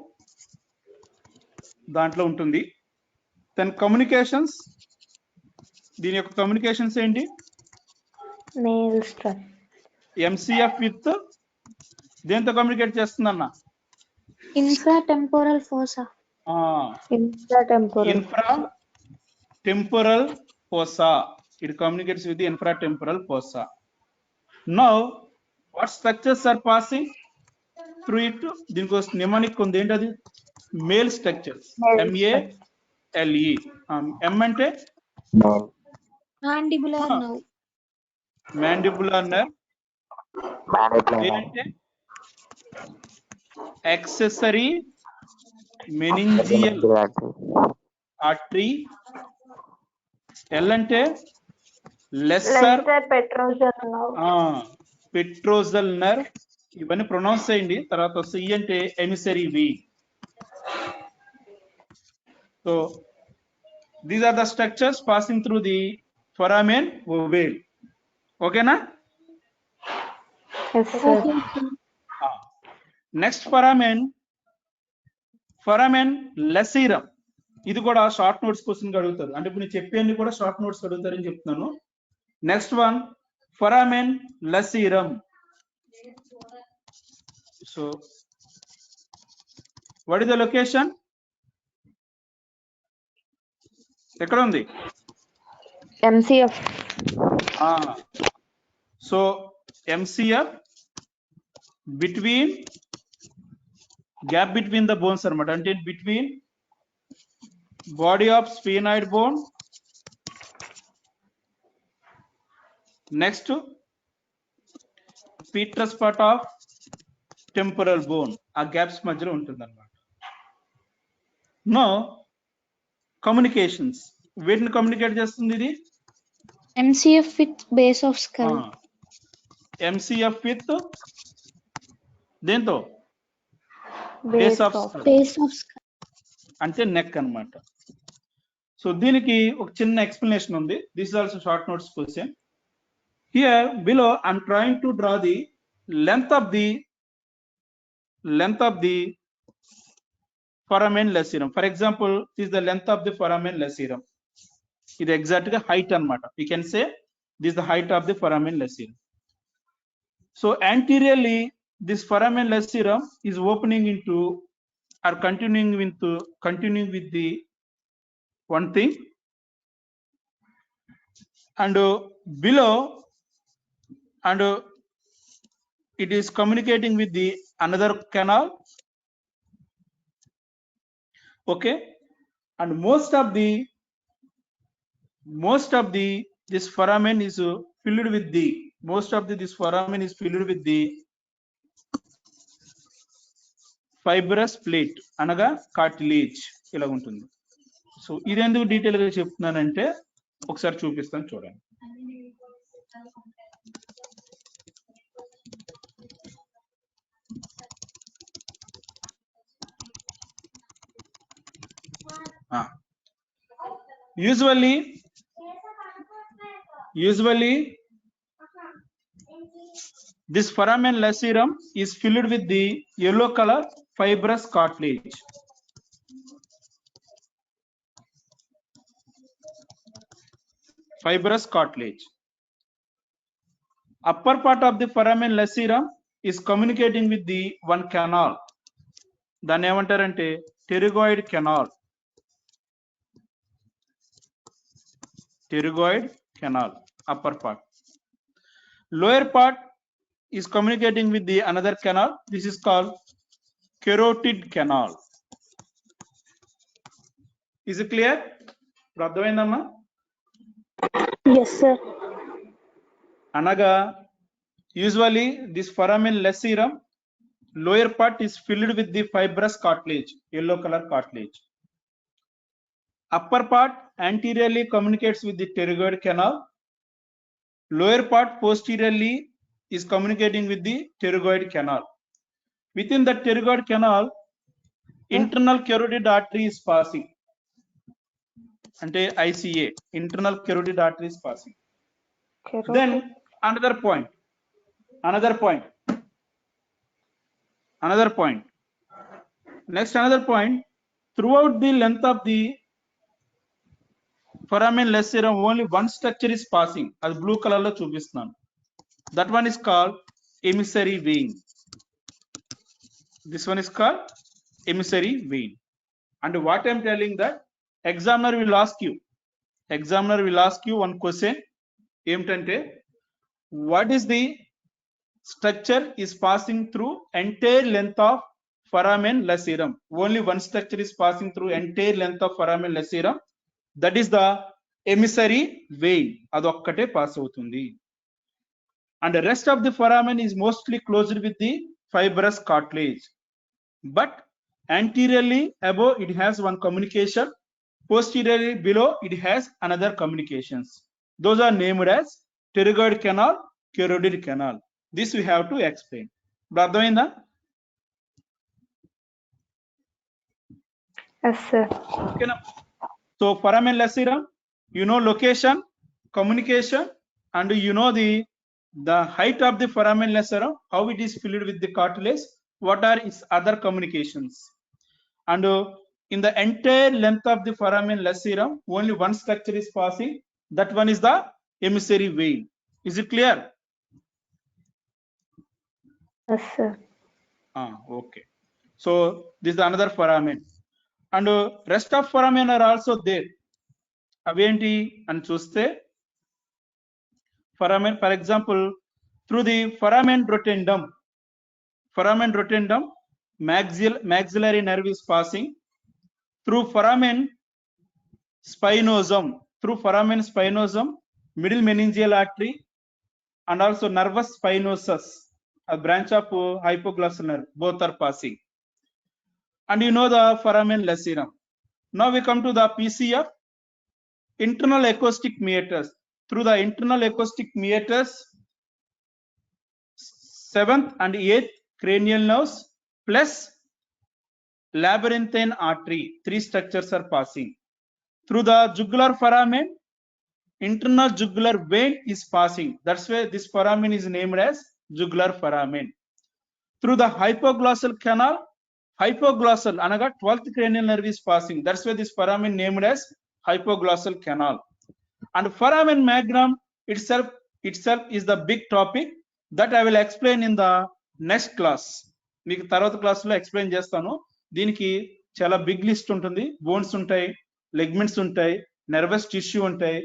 B: దాంట్లో ఉంటుంది. Then communications, దీని యొక్క కమ్యూనికేషన్స్ ఏంటి?
C: nail strut.
B: ఎంసీఎఫ్ విత్ దేంతో communicate చేస్తుందన్న?
D: Infratemporal fossa.
C: Infratemporal.
B: Infratemporal fossa. It communicates with the infratemporal fossa. Now what structures are passing through it? దీనికోసం mnemonic ఉంది, ఏంటది? Male structures. MALE. M అంటే
D: Mandibular nerve.
B: mandibular nerve. A అంటే accessory meningeal artery. L అంటే lesser
C: Petrosal nerve.
B: petrosal nerve. ఇవన్నీ pronounce చేయండి. తర్వాత వస్తే ఈ అంటే emissary vein. So these are the structures passing through the foramen ovale. ఓకేనా?
C: Yes, sir.
B: Next foramen lacerum. ఇది కూడా షార్ట్ నోట్స్ క్వశ్చన్ అడుగుతారు. అంటే ఇప్పుడు నేను చెప్పేది కూడా షార్ట్ నోట్స్ అడుగుతారని చెప్తున్నాను. Next one foramen lacerum. So what is the location? ఎక్కడ ఉంది?
C: MCF.
B: So MCF gap between the bones అనమాట. అంటే between body of sphenoid bone, next petrous part of temporal bone, ఆ గ్యాప్స్ మధ్యలో ఉంటుంది అనమాట. నో కమ్యూనికేషన్స్, వీటిని కమ్యూనికేట్ చేస్తుంది ఇది
D: MCF with base of skull.
B: MCF with దేంతో?
C: Base of
D: Base of skull.
B: అంటే నెక్ అన్నమాట. సో దీనికి ఒక చిన్న ఎక్స్ప్లెనేషన్ ఉంది. This is also short notes question. Here below I'm trying to draw the length of the foramen lacerum. For example, this is the length of the foramen lacerum. ఇది exact గా height అన్నమాట. You can say this the height of the foramen lacerum. So anteriorly this foramen lacerum is opening into or continuing with the one thing, and below and it is communicating with the another canal. Okay, and most of this foramen is filled with the fibrous plate అనగా cartilage ఇలా ఉంటుంది. So ఇది ఎందుకు detail గా చెప్తున్నానంటే ఒకసారి చూపిస్తాను చూడండి. Usually this foramen lacerum is filled with the yellow color fibrous cartilage. Upper part of the foramen lacerum is communicating with the one canal. దాన్ని ఏమంటారంటే pterygoid canal. Upper part. Lower part is communicating with the another canal. This is called carotid canal. Is it clear? అర్థమైందమ్మా?
C: Yes, sir.
B: అనగా usually this foramen lacerum lower part is filled with the fibrous cartilage, yellow color cartilage. Upper part anteriorly communicates with the pterygoid canal. Lower part posteriorly is communicating with the pterygoid canal. Within the pterygoid canal, internal carotid artery is passing. Ante ICA, internal carotid artery is passing. Then another point. Next, another point. Throughout the length of the foramen lacerum, only one structure is passing. As blue color lo చూపిస్తున్నాను. That one is called emissary vein. This one is called emissary vein. And what I am telling that examiner will ask you one question. ఏమిటంటే what is the structure is passing through entire length of foramen lacerum? Only one structure is passing through entire length of foramen lacerum. That is the emissary vein. అదొక్కటే pass అవుతుంది. And the rest of the foramen is mostly closed with the fibrous cartilage. But anteriorly above it has one communication. Posteriorly below it has another communications. Those are named as pterygoid canal, carotid canal. This we have to explain. ఇప్పుడు అర్థమైందా?
C: Yes, sir.
B: ఓకేనా? So foramen lacerum, you know location, communication, and you know the height of the foramen lacerum, how it is filled with the cartilage, what are its other communications. And in the entire length of the foramen lacerum, only one structure is passing. That one is the emissary vein. Is it clear?
C: Yes, sir.
B: Okay. So this is another foramen. And rest of foramen are also there. అవేంటి అని చూస్తే foramen, for example, through the foramen rotundum, maxillary nerve is passing. Through foramen spinosum, middle meningeal artery, and also nervus spinosus, a branch of hypoglossal nerve, both are passing. And you know the foramen lacerum. Now we come to the PCF, internal acoustic meatus. Through the internal acoustic meatus, 7th and 8th cranial nerves plus labyrinthine artery, 3 structures are passing. Through the jugular foramen, internal jugular vein is passing. That's why this foramen is named as jugular foramen. Through the hypoglossal canal, hypoglossal anaga 12th cranial nerve is passing. That's why this foramen named as hypoglossal canal. And foramen magnum itself is the big topic that I will explain in the next class. మీకు తర్వాత class లో explain చేస్తాను. దీనికి చాలా big list ఉంటుంది. Bones ఉంటాయి, ligaments ఉంటాయి, nervous tissue ఉంటాయి,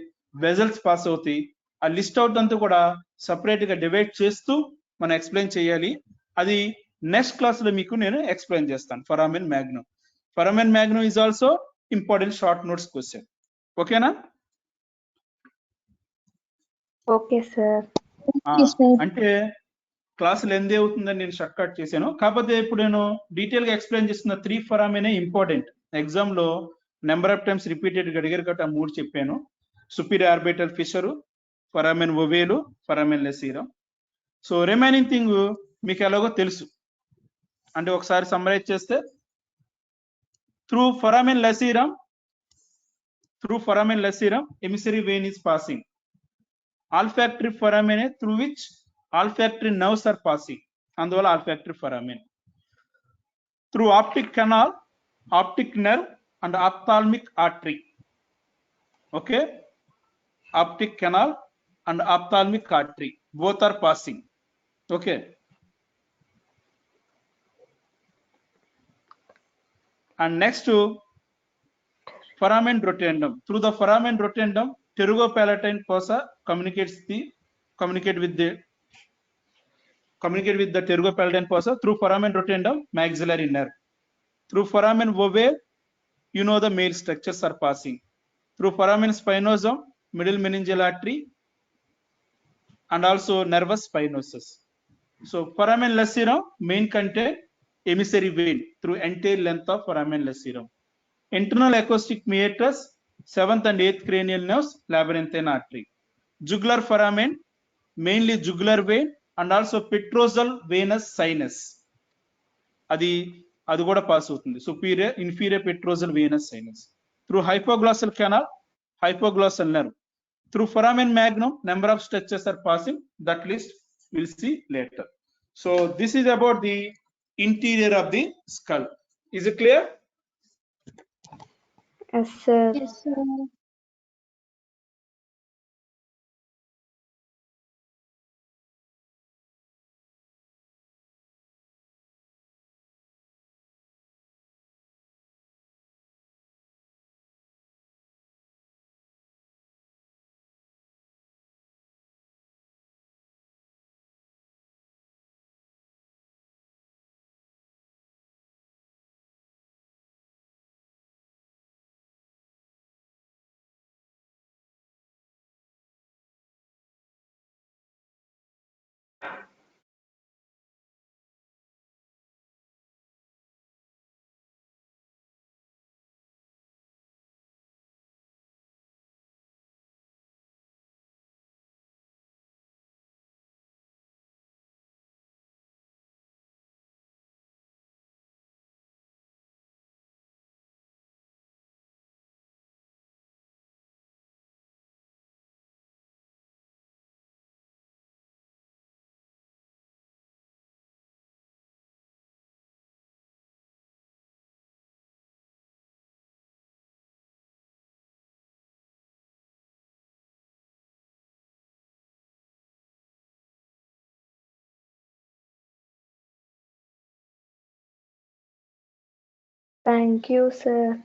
B: వెజల్స్ పాస్ అవుతాయి. ఆ లిస్ట్ అవుట్ అంతా కూడా సపరేట్ గా డివైడ్ చేస్తూ మనం ఎక్స్ప్లెయిన్ చేయాలి. అది నెక్స్ట్ క్లాస్ లో మీకు నేను ఎక్స్ప్లెయిన్ చేస్తాను. foramen magnum is also important short notes question. ఓకేనా?
C: Okay, sir.
D: Okay, sir.
B: అంటే క్లాస్ లెంత్ అవుతుందని నేను షార్ట్ కట్ చేశాను. కాకపోతే ఇప్పుడు నేను డీటెయిల్ గా ఎక్స్ప్లెయిన్ చేస్తున్న 3 ఫొరామెనే ఇంపార్టెంట్. ఎగ్జామ్ లో నెంబర్ ఆఫ్ టైమ్స్ రిపీటెడ్ అడిగారు కాబట్టి ఆ 3 చెప్పాను. Superior orbital fissure, foramen ovale, foramen lacerum. So remaining thing మీకు ఎలాగో తెలుసు. అంటే ఒకసారి సమ్మరైజ్ చేస్తే, through foramen lacerum emissary vein is passing. Olfactory foramen through which olfactory nerves are passing, అందువల్ల olfactory foramen. Through optic canal, optic nerve and ophthalmic artery. Okay, optic canal and ophthalmic artery both are passing. Okay, and next to foramen rotundum. Through the foramen rotundum, pterygopalatine fossa communicate with the pterygopalatine fossa. Through foramen rotundum, maxillary nerve. Through foramen ovale, you know the male structures are passing. Through foramen spinosum, middle meningeal artery, and also nervus spinosus. So foramen lacerum main contain emissary vein through entire length of foramen lacerum. Internal acoustic meatus, 7th and 8th cranial nerves, labyrinthine artery. Jugular foramen, mainly jugular vein and also petrosal venous sinus. అది కూడా pass అవుతుంది. superior inferior petrosal venous sinus. Through hypoglossal canal, hypoglossal nerve. Through foramen magnum, number of structures are passing. That list we'll see later. So this is about the interior of the skull. Is it clear?
C: Yes, sir.
D: Yes, sir.
C: Thank you, sir.